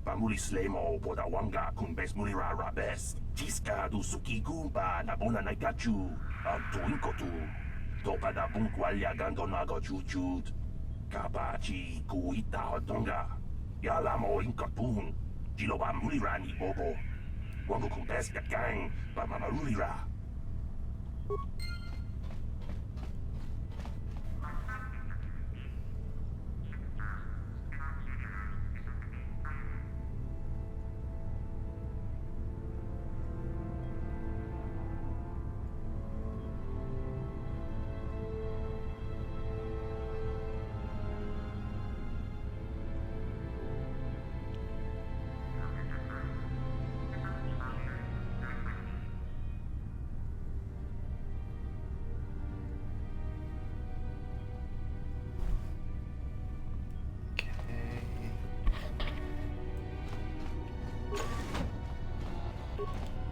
Bamuli slemo boda wanga kumbes mulira rabes. Tiska du sukiku ba na bona na gachu ag tuinkotu. Topa da bunkwalya gando nago chuchut. Kabachi kuita hodonga. Yala mo inkotun. Jiloba mulira ni bobo. Wango kumpes ka Kang ba mamarulira.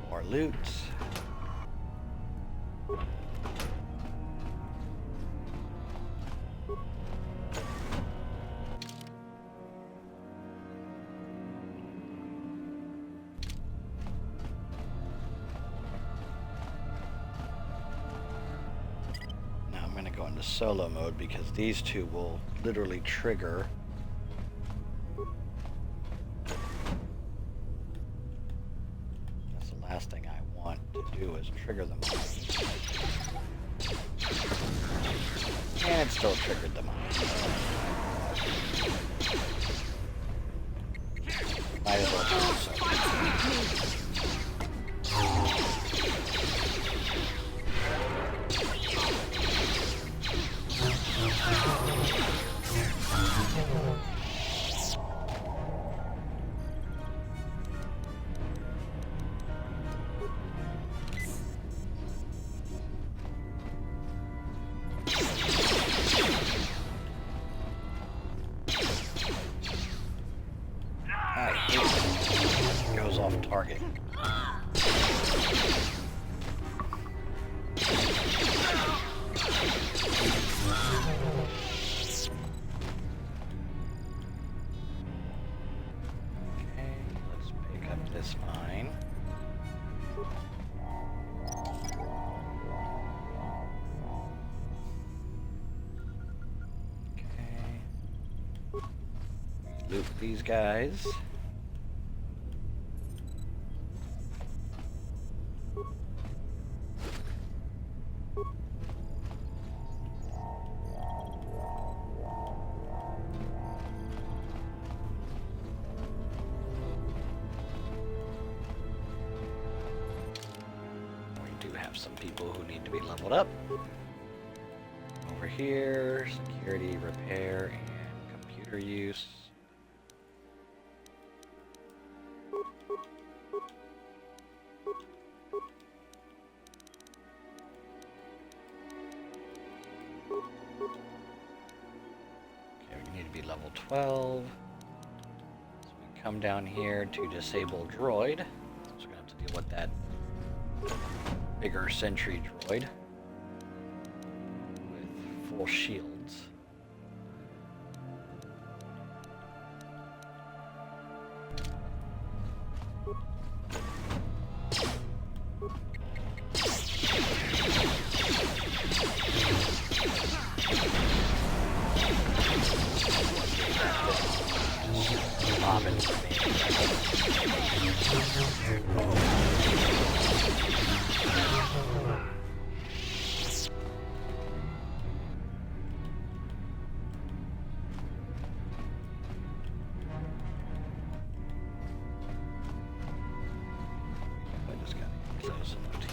More loot. Now I'm going to go into solo mode because these two will literally trigger. Last thing I want to do is trigger them all. And it still triggered them all. Might as well do goes off target. Okay, let's pick up this mine. Okay. Loot these guys. Some people who need to be leveled up. Over here, security, repair, and computer use. Okay, we need to be level 12. So we come down here to disable droid. So we're gonna have to deal with that bigger sentry droid with full shields.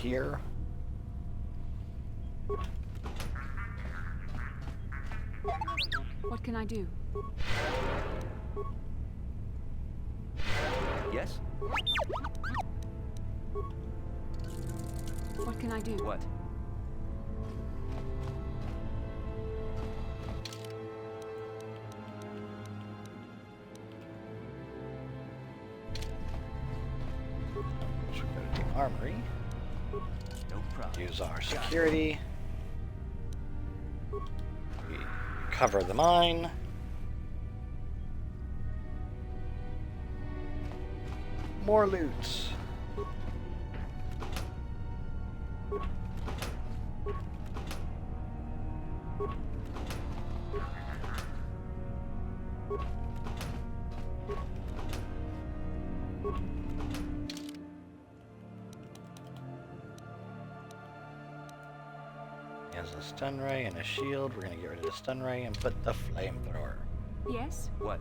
Here. What can I do? Yes? What can I do? What? So we go to the armory. No problem. Use our security. We cover the mine. More loots. Has a stun ray and a shield. We're gonna get rid of the stun ray and put the flamethrower. Yes? What?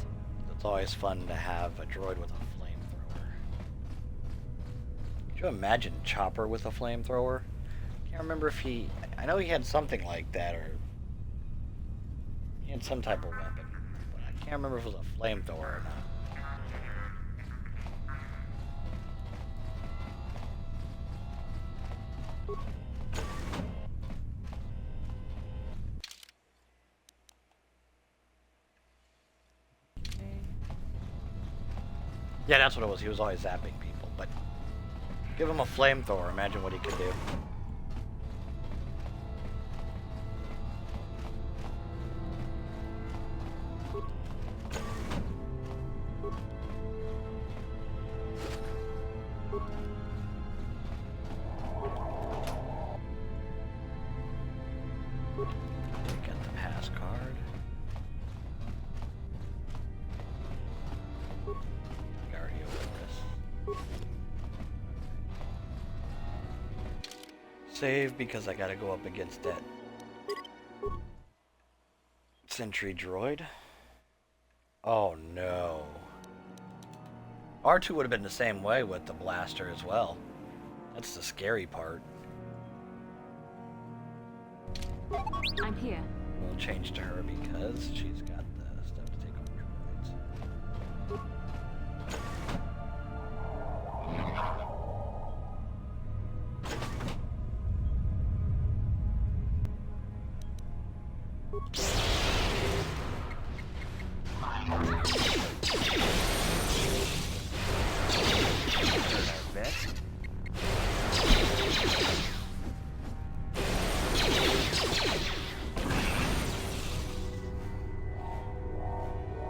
It's always fun to have a droid with a flamethrower. Could you imagine Chopper with a flamethrower? Can't remember if I know he had something like that, or he had some type of weapon, but I can't remember if it was a flamethrower or not. Yeah, that's what it was. He was always zapping people, but give him a flamethrower. Imagine what he could do. Get the pass card. Save because I gotta go up against that sentry droid. Oh no. R2 would have been the same way with the blaster as well. That's the scary part. I'm here. We'll change to her because she's got the stuff to take on droids.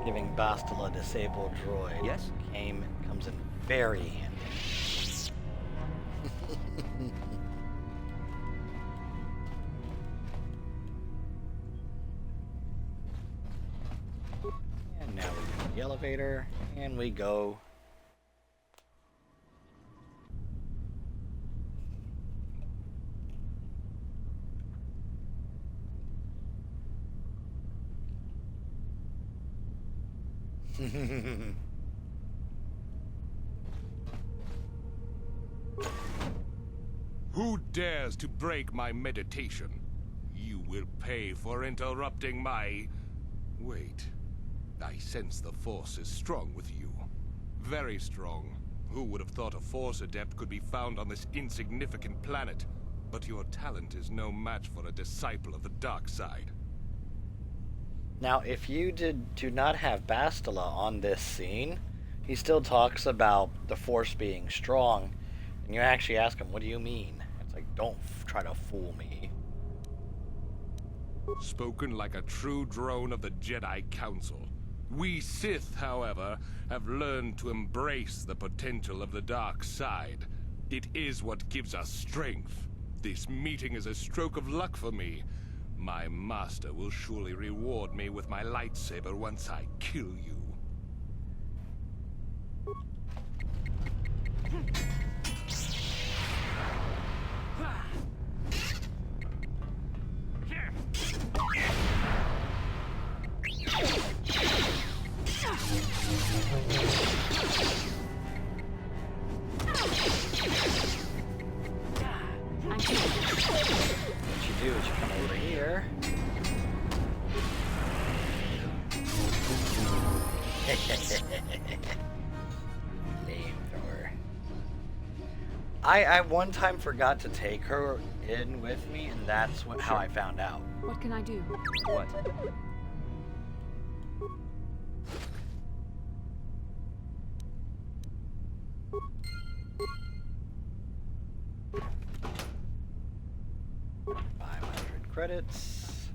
Giving Bastilla disabled droid. Yes? Comes in very handy. And now we go to the elevator, and we go. Who dares to break my meditation? You will pay for interrupting my... Wait. I sense the Force is strong with you. Very strong. Who would have thought a Force adept could be found on this insignificant planet? But your talent is no match for a disciple of the dark side. Now, if you do not have Bastilla on this scene, he still talks about the Force being strong, and you actually ask him, what do you mean? It's like, don't try to fool me. Spoken like a true drone of the Jedi Council. We Sith, however, have learned to embrace the potential of the dark side. It is what gives us strength. This meeting is a stroke of luck for me. My master will surely reward me with my lightsaber once I kill you. What you do is you come over here. Flamethrower. I one time forgot to take her in with me, and that's how I found out. What can I do? What? Credits.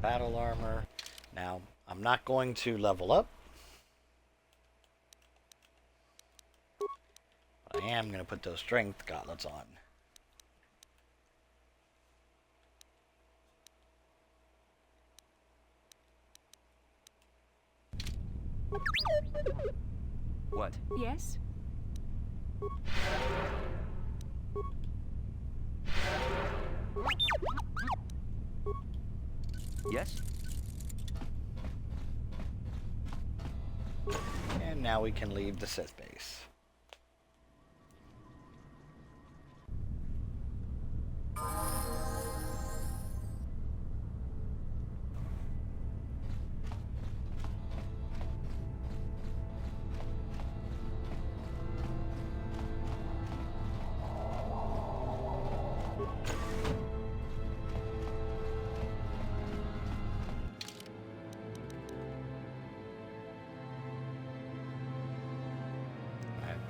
Battle armor. Now, I'm not going to level up. But I am going to put those strength gauntlets on. What? Yes? Yes? And now we can leave the Sith base.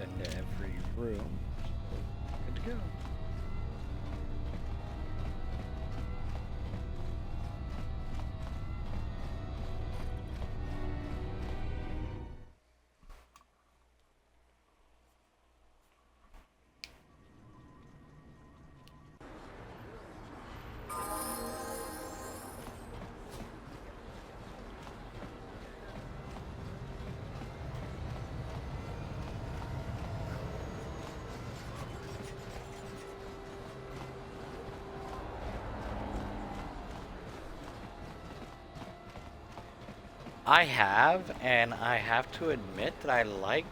Into every room. Good to go. I have, and I have to admit that I like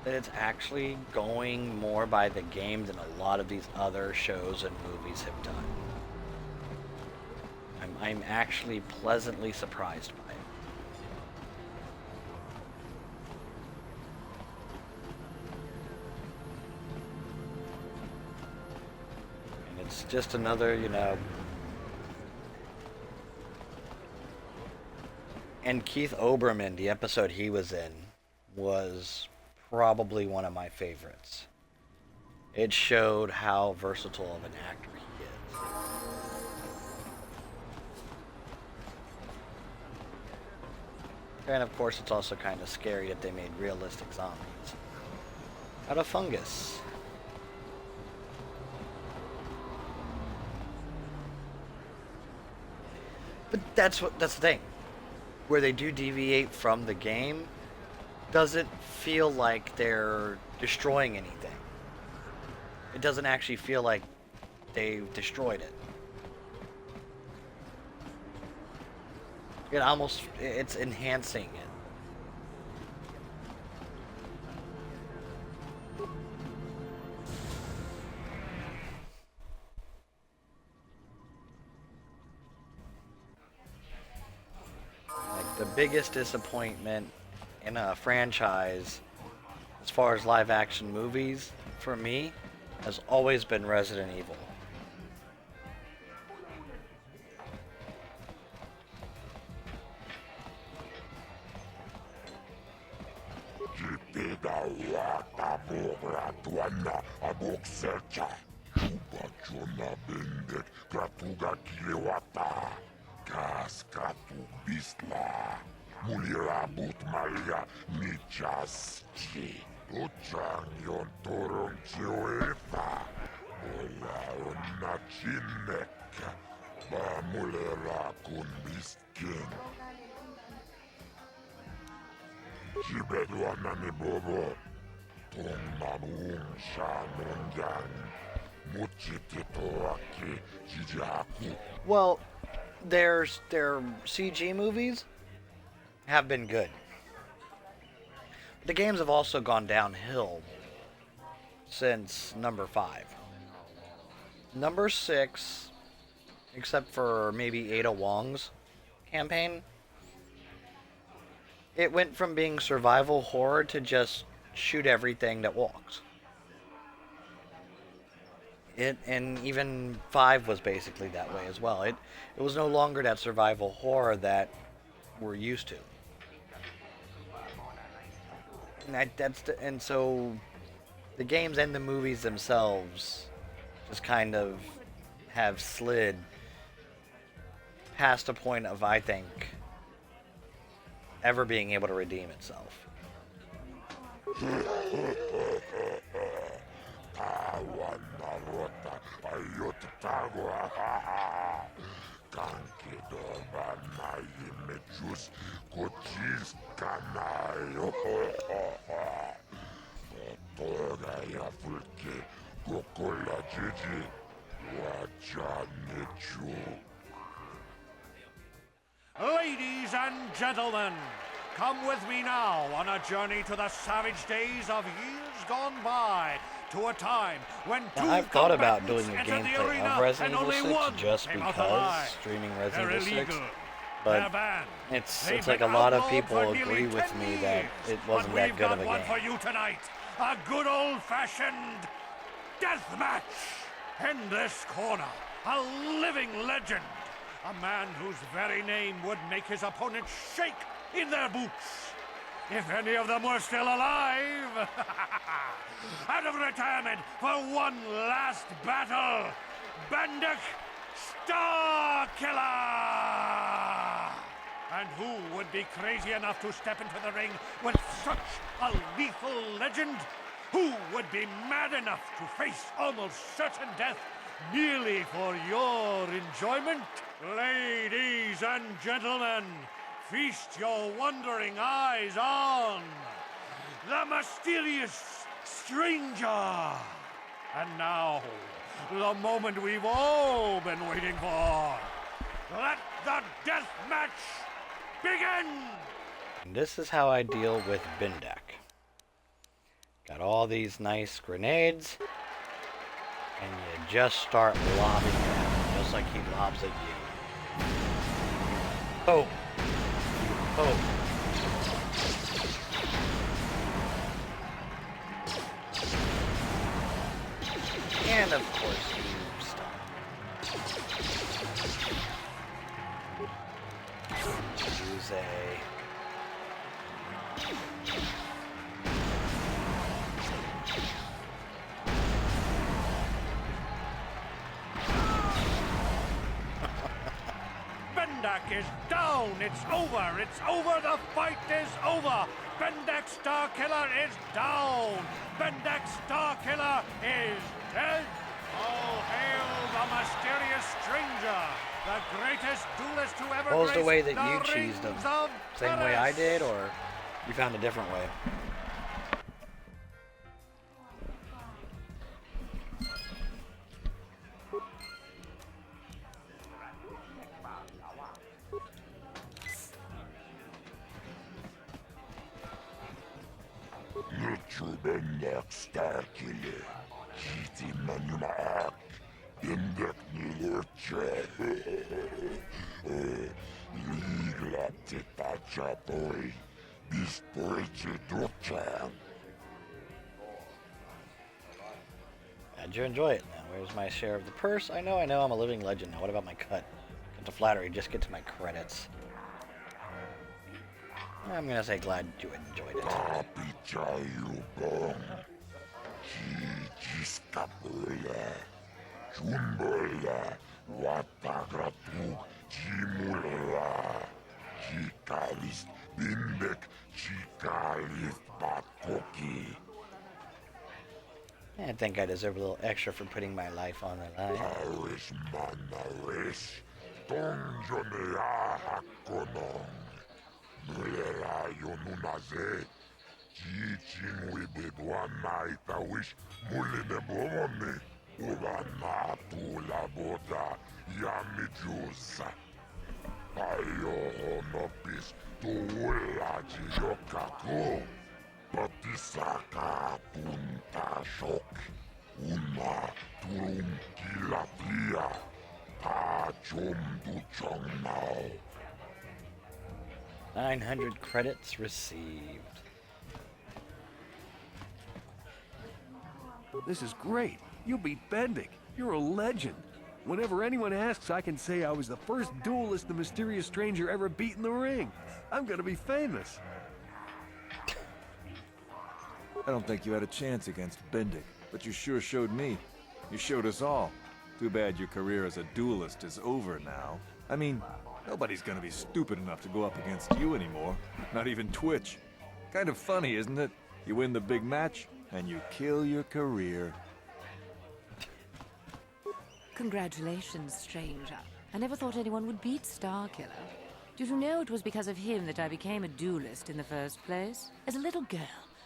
that it's actually going more by the game than a lot of these other shows and movies have done. I'm actually pleasantly surprised by it. And it's just another, you know... And Keith Olbermann, the episode he was in, was probably one of my favorites. It showed how versatile of an actor he is. And of course, it's also kind of scary that they made realistic zombies out of fungus. But that's the thing. Where they do deviate from the game, doesn't feel like they're destroying anything. It doesn't actually feel like they've destroyed it. It's enhancing it. The biggest disappointment in a franchise as far as live action movies for me has always been Resident Evil. Jipeda wata bogra tuana abok sercha. Chupa chona bendek kratuga kilewata. Kas kratu bisla. Mulirabut malia nichaschi. Uchang yon torong chioefa. Ola onna chinek. Ba mulera kun biskin. Jibedwana ni bobo. Tong nanung shanongyang. Muchitito aki jijaku. Well, their CG movies have been good. The games have also gone downhill since number 5. Number 6, except for maybe Ada Wong's campaign, it went from being survival horror to just shoot everything that walks. And even 5 was basically that way as well. It was no longer that survival horror that we're used to. And so the games and the movies themselves just kind of have slid past a point of, I think, ever being able to redeem itself. Ladies and gentlemen, come with me now on a journey to the savage days of years gone by, to a time when two I've thought about doing combatants a entered the gameplay arena of Resident and Evil only 6 one just came out because alive. streaming They're Resident Evil 6, illegal. but They're banned. it's They've like a been lot of outlawed people for nearly agree with 10 me that years. it wasn't But that we've good got of a one game. for you tonight. A good old-fashioned death match. In this corner, a living legend. A man whose very name would make his opponents shake in their boots. If any of them were still alive. Out of retirement for one last battle. Banduk Starkiller! And who would be crazy enough to step into the ring with such a lethal legend? Who would be mad enough to face almost certain death merely for your enjoyment? Ladies and gentlemen, feast your wondering eyes on the mysterious stranger. And now, the moment we've all been waiting for. Let the death match begin! And this is how I deal with Bindak. Got all these nice grenades, and you just start lobbing at him, just like he lobs at you. Oh! Oh! And of course you stop. Use a... Bendak is down! It's over! It's over! The fight is over! Bendak Starkiller is down! Bendak Starkiller is dead! All hail the mysterious stranger! The greatest duelist to ever What was the grace way that the you cheesed them? rings of Same way I Paris. did, or you found a different way? Bendak Starkiller. Kiti Manumaak. Bendak Nilurche. Ligla Titacha Boy. Bisporche Duchan. How'd you enjoy it now? Where's my share of the purse? I know, I'm a living legend now. What about my cut? Cut to flattery, just get to my credits. I'm gonna say glad you enjoyed it. Jumbola, Watagratu, Jimula, Jikalis, Bindek, Jikalis, Patkoki. I think I deserve a little extra for putting my life on the line. Aris Manaris, Donjonea Hakonong, Mulera Yonunaze, Jichin Wibedwana Itawish, Muline Bomone. Ubanatu laboda yamijusa. Ayo honopis tuula jiyokako. Patisaka punta shok. Una turum kilatia. Tajum duchong now. 900 credits received. This is great. You beat Bendik. You're a legend. Whenever anyone asks, I can say I was the first duelist the mysterious stranger ever beat in the ring. I'm gonna be famous. I don't think you had a chance against Bendik, but you sure showed me. You showed us all. Too bad your career as a duelist is over now. I mean, nobody's gonna be stupid enough to go up against you anymore. Not even Twitch. Kind of funny, isn't it? You win the big match, and you kill your career. Congratulations, stranger. I never thought anyone would beat Starkiller. Did you know it was because of him that I became a duelist in the first place? As a little girl,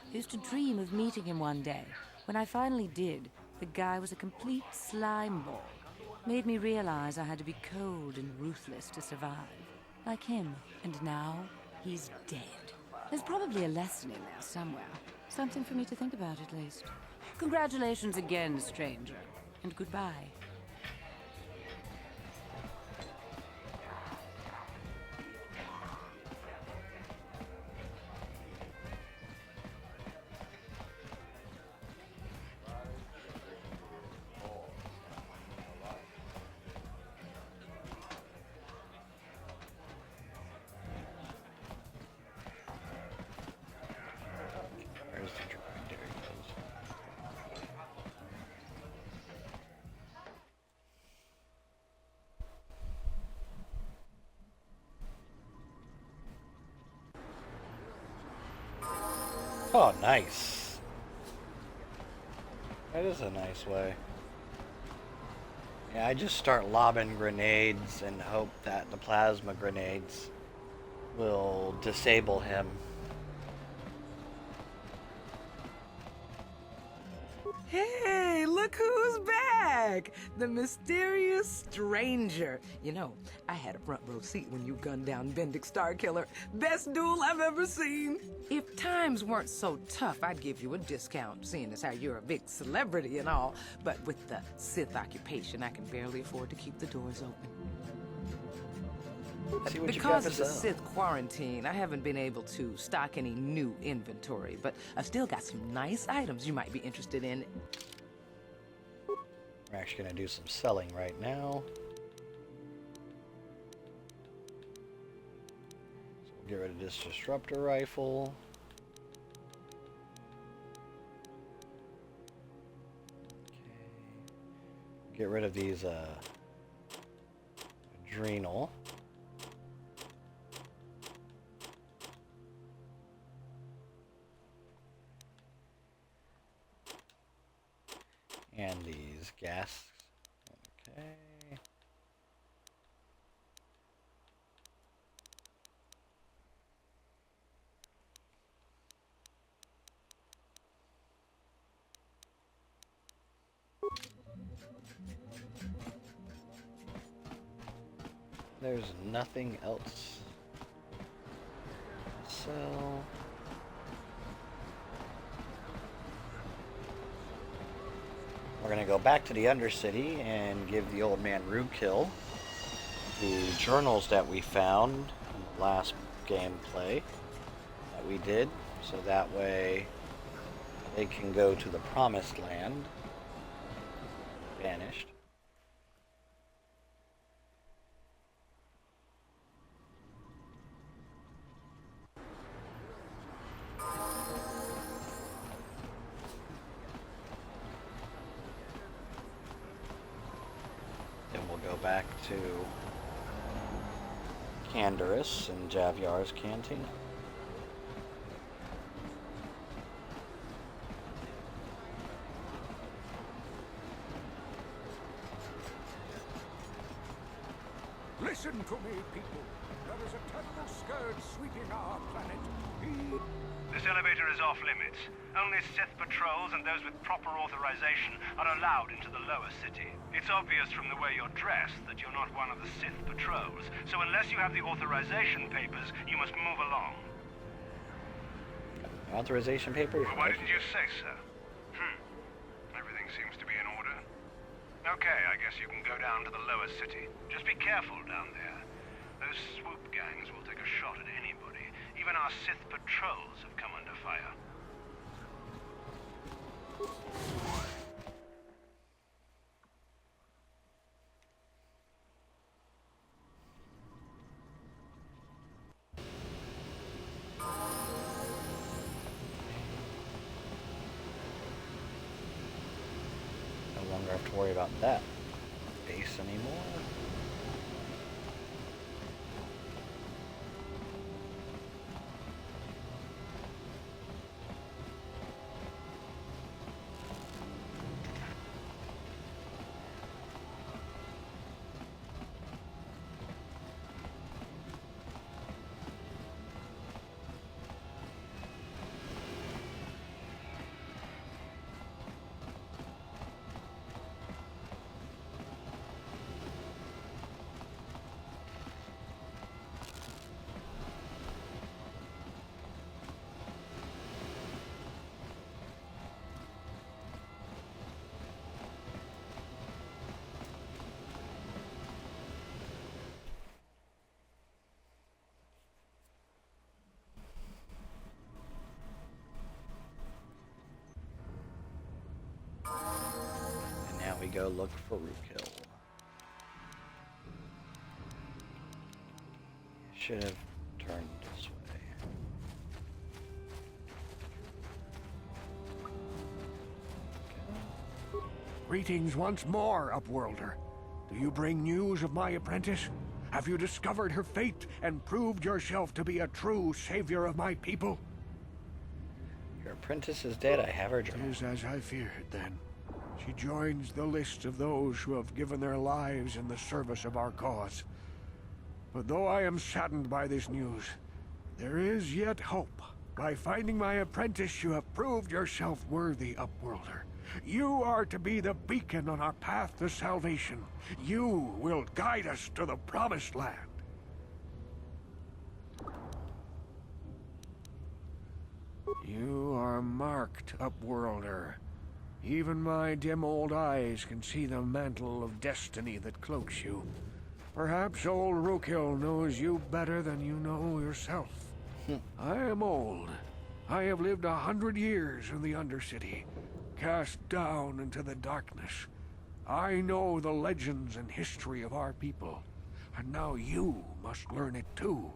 I used to dream of meeting him one day. When I finally did, the guy was a complete slime ball. Made me realize I had to be cold and ruthless to survive. Like him. And now, he's dead. There's probably a lesson in there somewhere. Something for me to think about, at least. Congratulations again, stranger. And goodbye. Oh, nice. That is a nice way. Yeah, I just start lobbing grenades and hope that the plasma grenades will disable him. Hey, look who's back! The mysterious stranger. You know, I had a front row seat when you gunned down Bendik Starkiller. Best duel I've ever seen. If times weren't so tough, I'd give you a discount, seeing as how you're a big celebrity and all. But with the Sith occupation, I can barely afford to keep the doors open. See what Because you of the got to sell. Sith quarantine, I haven't been able to stock any new inventory, but I've still got some nice items you might be interested in. We're actually going to do some selling right now. So we'll get rid of this disruptor rifle. Okay. Get rid of these adrenal. And these gas. Okay. There's nothing else to sell. We're going to go back to the Undercity and give the old man Roadkill the journals that we found in the last gameplay that we did, so that way they can go to the Promised Land. Vanished. back to Canderous and Javiar's canteen. Listen to me, people. There is a terrible scourge sweeping our planet. This elevator is off limits. Only Sith patrols and those with proper authorization are allowed into the lower city. It's obvious from the way you're dressed that you're not one of the Sith patrols, so unless you have the authorization papers, you must move along. Authorization papers? Well, why didn't you say so? Everything seems to be in order. Okay, I guess you can go down to the lower city. Just be careful down there. Those swoop gangs will take a shot at anybody. Even our Sith patrols have come under fire. No longer have to worry about that base anymore. We go look for Rookhill. Should have turned this way. Greetings once more, Upworlder. Do you bring news of my apprentice? Have you discovered her fate and proved yourself to be a true savior of my people? Your apprentice is dead. I have her journal. It is as I feared, then. She joins the list of those who have given their lives in the service of our cause. But though I am saddened by this news, there is yet hope. By finding my apprentice, you have proved yourself worthy, Upworlder. You are to be the beacon on our path to salvation. You will guide us to the Promised Land. You are marked, Upworlder. Even my dim old eyes can see the mantle of destiny that cloaks you. Perhaps old Rookhill knows you better than you know yourself. I am old. I have lived 100 years in the Undercity, cast down into the darkness. I know the legends and history of our people, and now you must learn it too.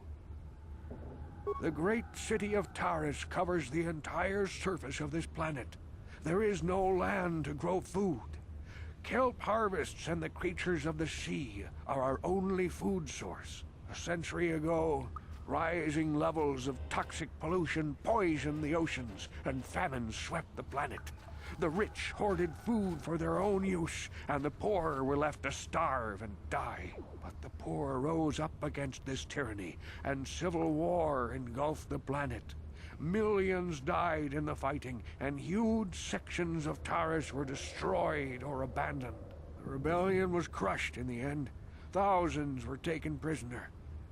The great city of Taris covers the entire surface of this planet. There is no land to grow food. Kelp harvests and the creatures of the sea are our only food source. A century ago, rising levels of toxic pollution poisoned the oceans, and famine swept the planet. The rich hoarded food for their own use, and the poor were left to starve and die. But the poor rose up against this tyranny, and civil war engulfed the planet. Millions died in the fighting, and huge sections of Taris were destroyed or abandoned. The rebellion was crushed in the end. Thousands were taken prisoner.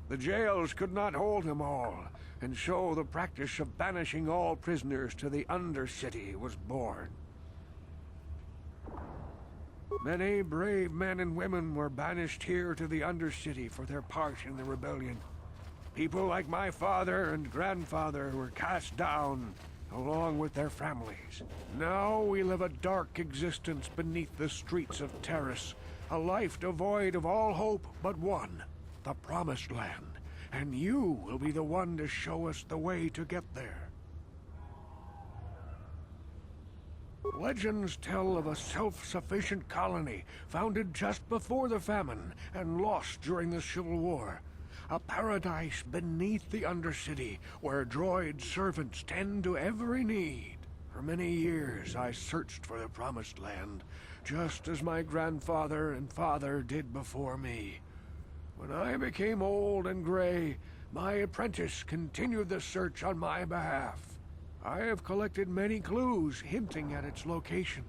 The jails could not hold them all, and so the practice of banishing all prisoners to the Undercity was born. Many brave men and women were banished here to the Undercity for their part in the rebellion. People like my father and grandfather were cast down, along with their families. Now we live a dark existence beneath the streets of Taris, a life devoid of all hope but one, the Promised Land. And you will be the one to show us the way to get there. Legends tell of a self-sufficient colony founded just before the famine and lost during the Civil War. A paradise beneath the Undercity where droid servants tend to every need. For many years I searched for the Promised Land, just as my grandfather and father did before me. When I became old and gray, my apprentice continued the search on my behalf. I have collected many clues hinting at its location.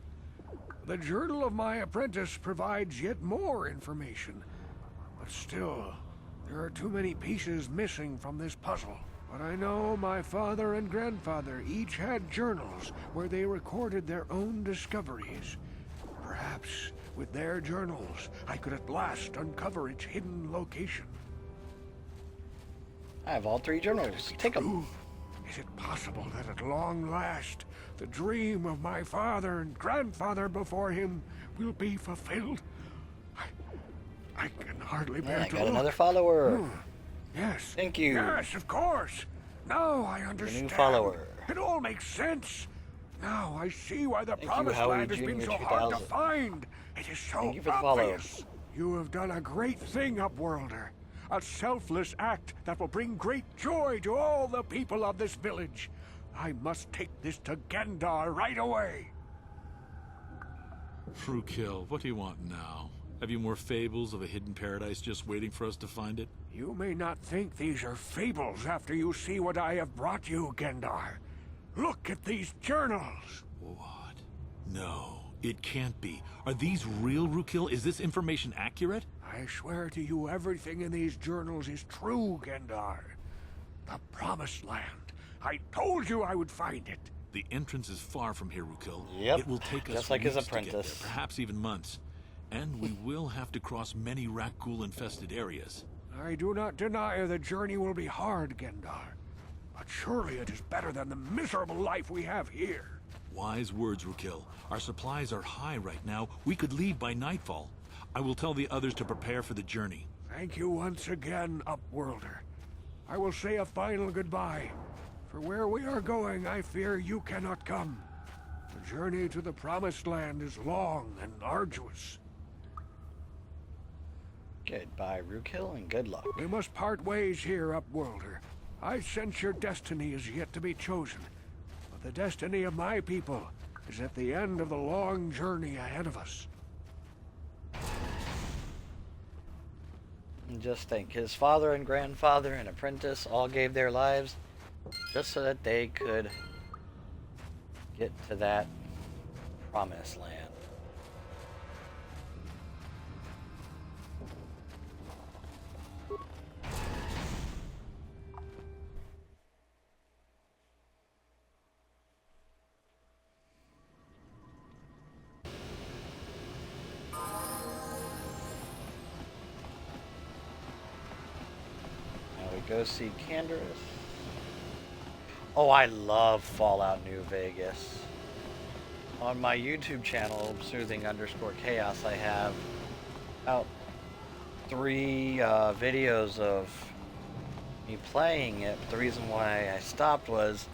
The journal of my apprentice provides yet more information, but still, there are too many pieces missing from this puzzle. But I know my father and grandfather each had journals where they recorded their own discoveries. Perhaps with their journals, I could at last uncover its hidden location. I have all 3 journals. Take them. Is it possible that at long last, the dream of my father and grandfather before him will be fulfilled? I can hardly bear to I got look. another follower. Yes. Thank you. Yes, of course. Now I understand. New follower. It all makes sense. Now I see why the Thank Promised you, Howie Land has been Jr. so hard to 2000. find. It is so Thank you for the follow. obvious. You have done a great thing, Upworlder. A selfless act that will bring great joy to all the people of this village. I must take this to Gendar right away. Frukill, what do you want now? Have you more fables of a hidden paradise just waiting for us to find it? You may not think these are fables after you see what I have brought you, Gendar. Look at these journals. What? No, it can't be. Are these real, Frukill? Is this information accurate? I swear to you, everything in these journals is true, Gendar. The Promised Land. I told you I would find it. The entrance is far from here, Frukill. Yep, It will take us just like his weeks to get apprentice. there, perhaps even months. And we will have to cross many Rakghoul-infested areas. I do not deny the journey will be hard, Gendar. But surely it is better than the miserable life we have here. Wise words, Frukill. Our supplies are high right now. We could leave by nightfall. I will tell the others to prepare for the journey. Thank you once again, Upworlder. I will say a final goodbye. For where we are going, I fear you cannot come. The journey to the Promised Land is long and arduous. Goodbye, Frukill, and good luck. We must part ways here, Upworlder. I sense your destiny is yet to be chosen. But the destiny of my people is at the end of the long journey ahead of us. And just think, his father and grandfather and apprentice all gave their lives just so that they could get to that Promised Land. Go see Canderous. Oh, I love Fallout New Vegas. On my YouTube channel, Soothing_Chaos, I have about 3 videos of me playing it. But the reason why I stopped was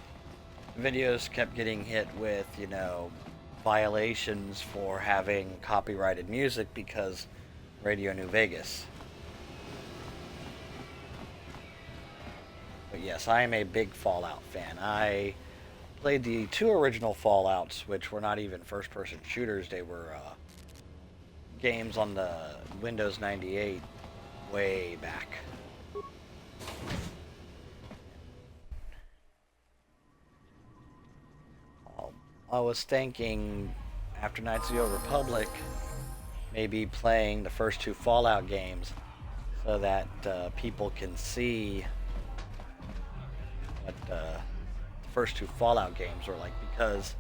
videos kept getting hit with, you know, violations for having copyrighted music because Radio New Vegas. But yes, I am a big Fallout fan. I played the 2 original Fallouts, which were not even first-person shooters. They were games on the Windows 98 way back. I was thinking, after Knights of the Old Republic, maybe playing the first 2 Fallout games so that people can see what the first 2 Fallout games were like, because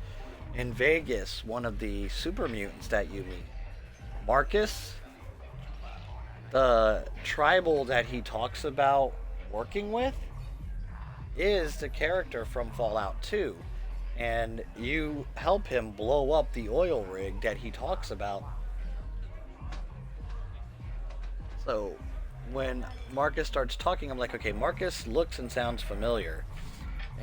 in Vegas, one of the super mutants that you meet, Marcus, the tribal that he talks about working with is the character from Fallout 2, and you help him blow up the oil rig that he talks about. So when Marcus starts talking, I'm like, okay, Marcus looks and sounds familiar.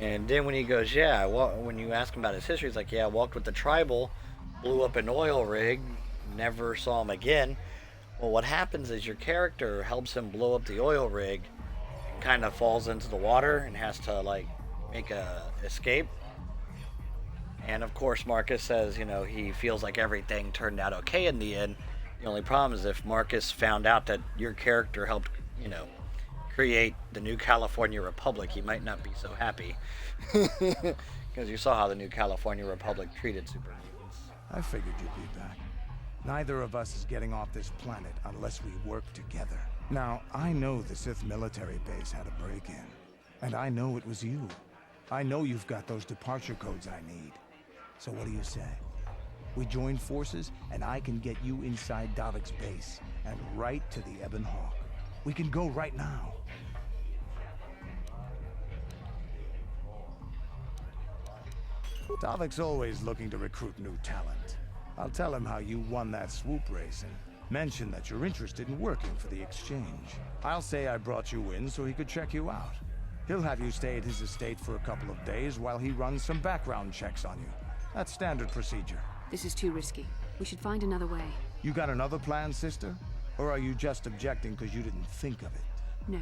And then when he goes, yeah, when you ask him about his history, he's like, yeah, I walked with the tribal, blew up an oil rig, never saw him again. Well, what happens is your character helps him blow up the oil rig and kind of falls into the water and has to, like, make a escape. And, of course, Marcus says, you know, he feels like everything turned out okay in the end. The only problem is if Marcus found out that your character helped, you know, create the new California Republic, he might not be so happy. Because you saw how the new California Republic treated super mutants. I figured you'd be back. Neither of us is getting off this planet unless we work together. Now, I know the Sith military base had a break-in. And I know it was you. I know you've got those departure codes I need. So what do you say? We join forces, and I can get you inside Davik's base, and right to the Ebon Hawk. We can go right now. Davik's always looking to recruit new talent. I'll tell him how you won that swoop race and mention that you're interested in working for the exchange. I'll say I brought you in so he could check you out. He'll have you stay at his estate for a couple of days while he runs some background checks on you. That's standard procedure. This is too risky. We should find another way. You got another plan, sister? Or are you just objecting because you didn't think of it? No,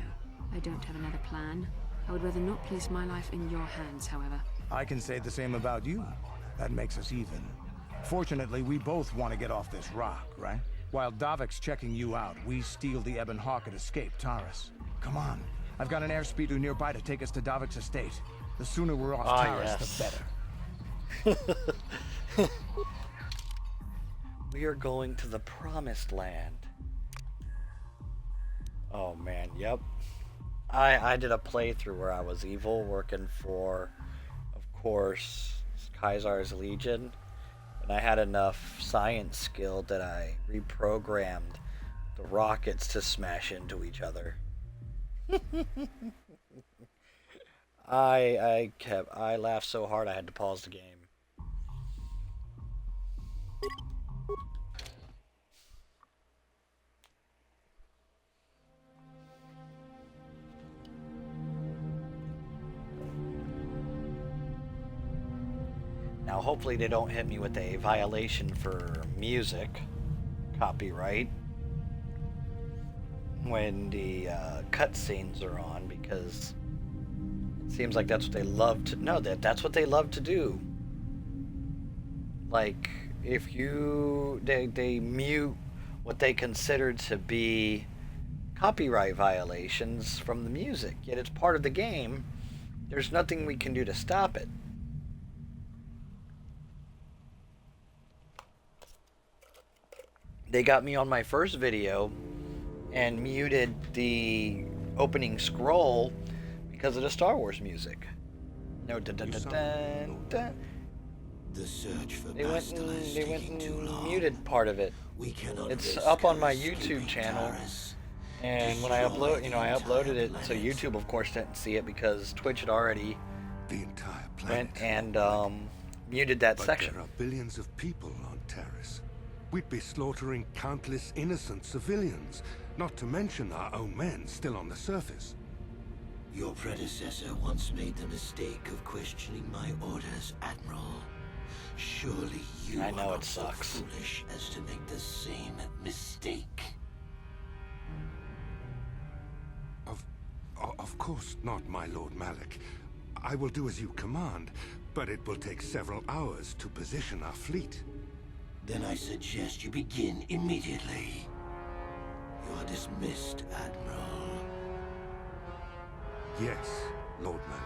I don't have another plan. I would rather not place my life in your hands, however. I can say the same about you. That makes us even. Fortunately, we both want to get off this rock, right? While Davik's checking you out, we steal the Ebon Hawk and escape Taurus. Come on. I've got an airspeeder nearby to take us to Davik's estate. The sooner we're off Taurus, the better. We are going to the promised land. Oh man, yep. I did a playthrough where I was evil, working for, of course, Kaisar's Legion. And I had enough science skill that I reprogrammed the rockets to smash into each other. I laughed so hard I had to pause the game. Now hopefully they don't hit me with a violation for music copyright when the cutscenes are on, because it seems like that's what they love to know. That's what they love to do. Like if they mute what they consider to be copyright violations from the music, yet it's part of the game. There's nothing we can do to stop it. They got me on my first video and muted the opening scroll because of the Star Wars music. No, dun dun dun dun dun. The search for They went Bastilla is and taking too long. muted part of it. We cannot It's risk up on my escaping YouTube channel, Taurus. and when I upload, I uploaded it, so YouTube, of course, didn't see it because Twitch had already went and muted that section. There are billions of people on Taurus. We'd be slaughtering countless innocent civilians, not to mention our own men still on the surface. Your predecessor once made the mistake of questioning my orders, Admiral. Surely you I know are it not so sucks. foolish as to make the same mistake. Of course not, my Lord Malik. I will do as you command, but it will take several hours to position our fleet. Then I suggest you begin immediately. You are dismissed, Admiral. Yes, Lord Malik.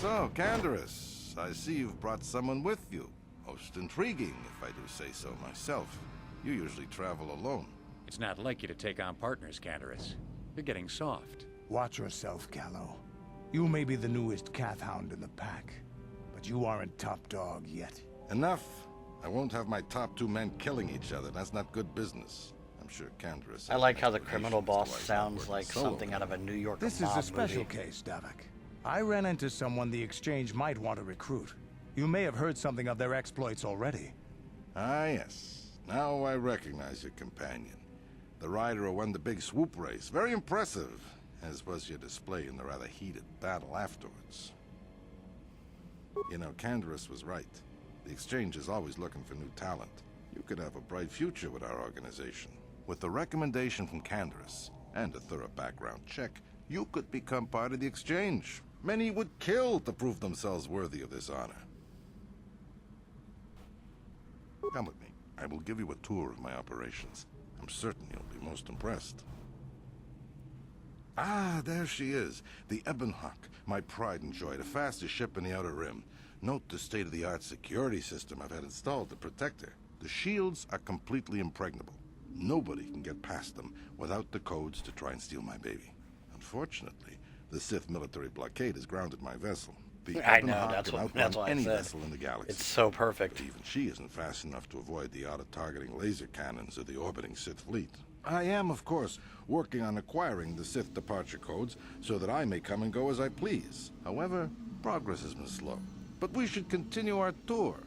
So, Canderous, I see you've brought someone with you. Most intriguing, if I do say so myself. You usually travel alone. It's not like you to take on partners, Canderous. You're getting soft. Watch yourself, Callow. You may be the newest Cath Hound in the pack, but you aren't top dog yet. Enough. I won't have my top two men killing each other. That's not good business. I'm sure Canderous... I like how the criminal boss sounds like something out of a New York This is mob a special movie. case, Davik. I ran into someone the Exchange might want to recruit. You may have heard something of their exploits already. Ah, yes. Now I recognize your companion. The rider who won the big swoop race. Very impressive, as was your display in the rather heated battle afterwards. You know, Canderous was right. The Exchange is always looking for new talent. You could have a bright future with our organization. With the recommendation from Canderous and a thorough background check, you could become part of the Exchange. Many would kill to prove themselves worthy of this honor. Come with me. I will give you a tour of my operations. I'm certain you'll be most impressed. Ah, there she is. The Ebonhawk, my pride and joy, the fastest ship in the Outer Rim. Note the state-of-the-art security system I've had installed to protect her. The shields are completely impregnable. Nobody can get past them without the codes to try and steal my baby. Unfortunately, the Sith military blockade has grounded my vessel. The I know, Ebonhawk that's can outrun why I any said. vessel in the galaxy. It's so perfect. But even she isn't fast enough to avoid the auto-targeting laser cannons of the orbiting Sith fleet. I am, of course, working on acquiring the Sith departure codes so that I may come and go as I please. However, progress has been slow. But we should continue our tour.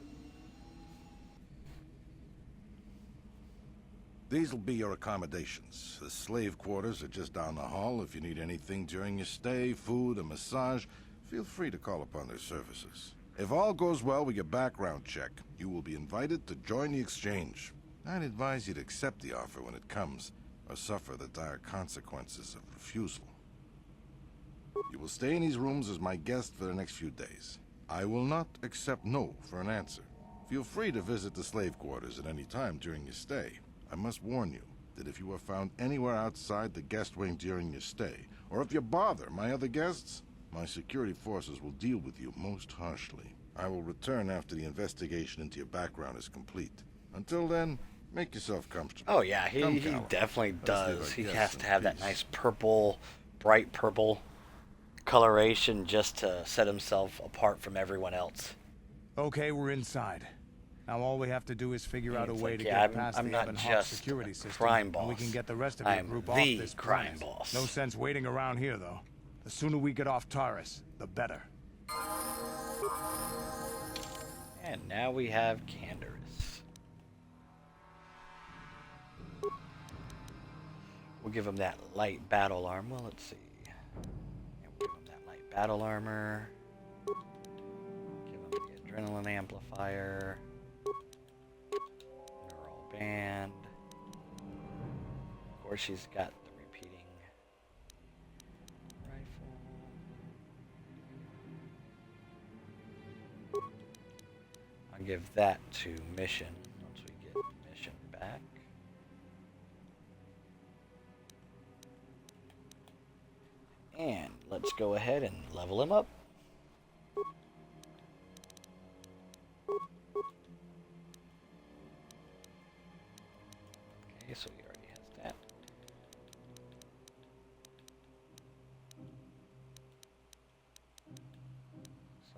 These will be your accommodations. The slave quarters are just down the hall. If you need anything during your stay, food, a massage, feel free to call upon their services. If all goes well with your background check, you will be invited to join the Exchange. I'd advise you to accept the offer when it comes, or suffer the dire consequences of refusal. You will stay in these rooms as my guest for the next few days. I will not accept no for an answer. Feel free to visit the slave quarters at any time during your stay. I must warn you that if you are found anywhere outside the guest wing during your stay, or if you bother my other guests, my security forces will deal with you most harshly. I will return after the investigation into your background is complete. Until then, make yourself comfortable. Oh yeah, he Callum. definitely Let's leave does. our He guests has in to have that peace. nice purple, bright purple coloration just to set himself apart from everyone else. Okay, we're inside. Now all we have to do is figure out a It's way like, to yeah, get past I'm the not Ebonhawk just security a system, crime and we boss. can get the rest of I your am group off the this crime planet. boss. No sense waiting around here, though. The sooner we get off Taurus, the better. And now we have Canderous. We'll give him that light battle armor. Well, let's see. Yeah, we'll give him that light battle armor. Give him the adrenaline amplifier. Neural band. Of course, she's got the repeating rifle. I'll give that to Mission once we get Mission back. And let's go ahead and level him up. Okay, so he already has that.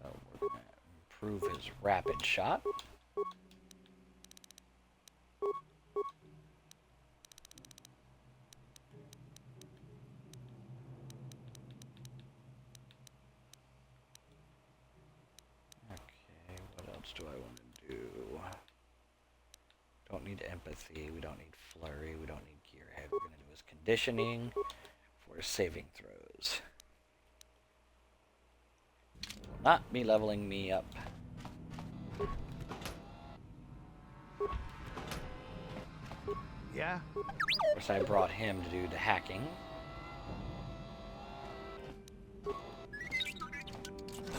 So we're going to improve his rapid shot. Okay, what else do I want to do? Don't need empathy, we don't need flurry, we don't need gearhead. We're going to do his conditioning for his saving throws. Will not be leveling me up. Yeah? Of course, I brought him to do the hacking.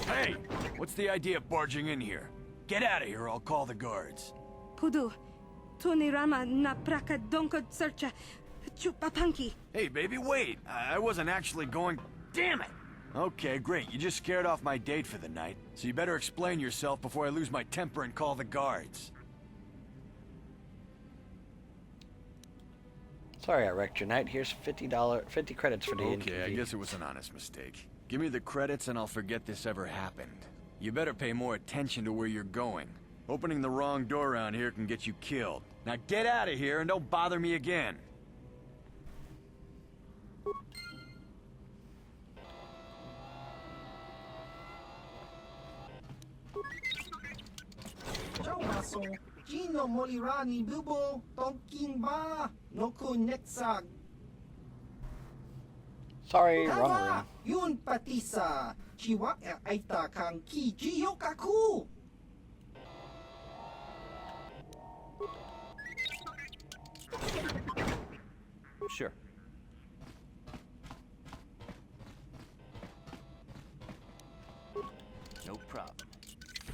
Hey! What's the idea of barging in here? Get out of here or I'll call the guards. Pudu, Tunirama na praka donko searcha chupapanki. Hey, baby, wait! I wasn't actually going... Damn it! Okay, great. You just scared off my date for the night. So you better explain yourself before I lose my temper and call the guards. Sorry I wrecked your night. Here's $50 credits for the Okay, I inconvenience. guess it was an honest mistake. Give me the credits and I'll forget this ever happened. You better pay more attention to where you're going. Opening the wrong door around here can get you killed. Now get out of here and don't bother me again. so Gino Molirani Bubo Tonking Ba no Kunexag. Sorry, wrong Hava Yun Patisa Chiwak Aita Kang Ki Jiyo Kaku. Sure. No problem.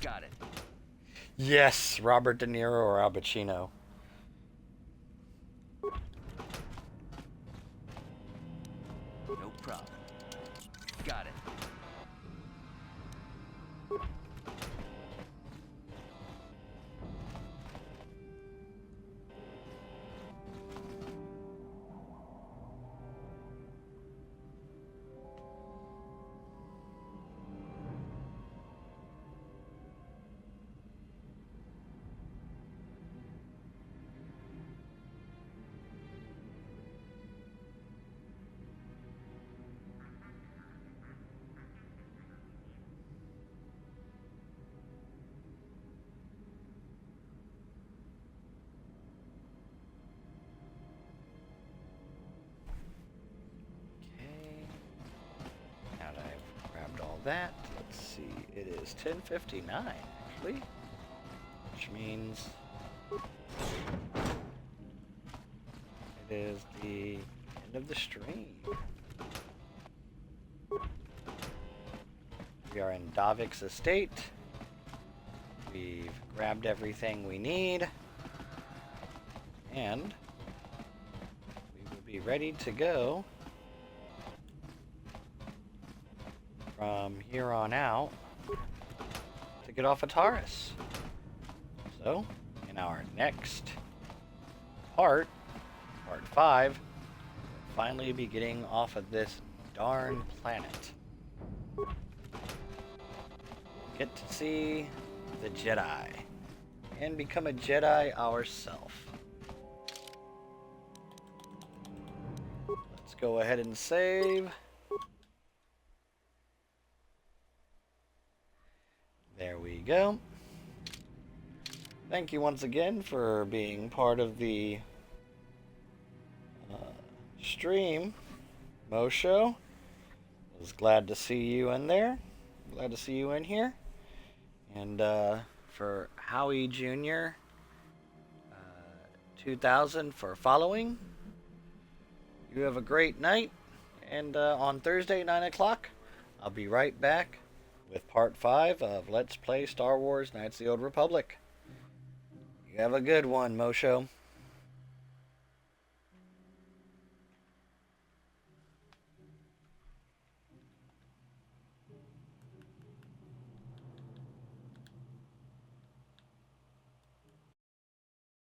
Got it. Yes, Robert De Niro or Al Pacino. No problem. Got it. Now that I've grabbed all that, let's see, it is 10:59 actually, which means it is the end of the stream. We are in Davik's estate. We've grabbed everything we need, and we will be ready to go from here on out to get off of Taurus. So, in our next part 5, we'll finally be getting off of this darn planet. Get to see the Jedi and become a Jedi ourselves. Let's go ahead and save. There we go. Thank you once again for being part of the stream, Mosho. Was glad to see you in there. Glad to see you in here. And for Howie Jr. 2000 for following. You have a great night. And on Thursday, 9 o'clock, I'll be right back with part 5 of Let's Play Star Wars Knights of the Old Republic. You have a good one, Mosho.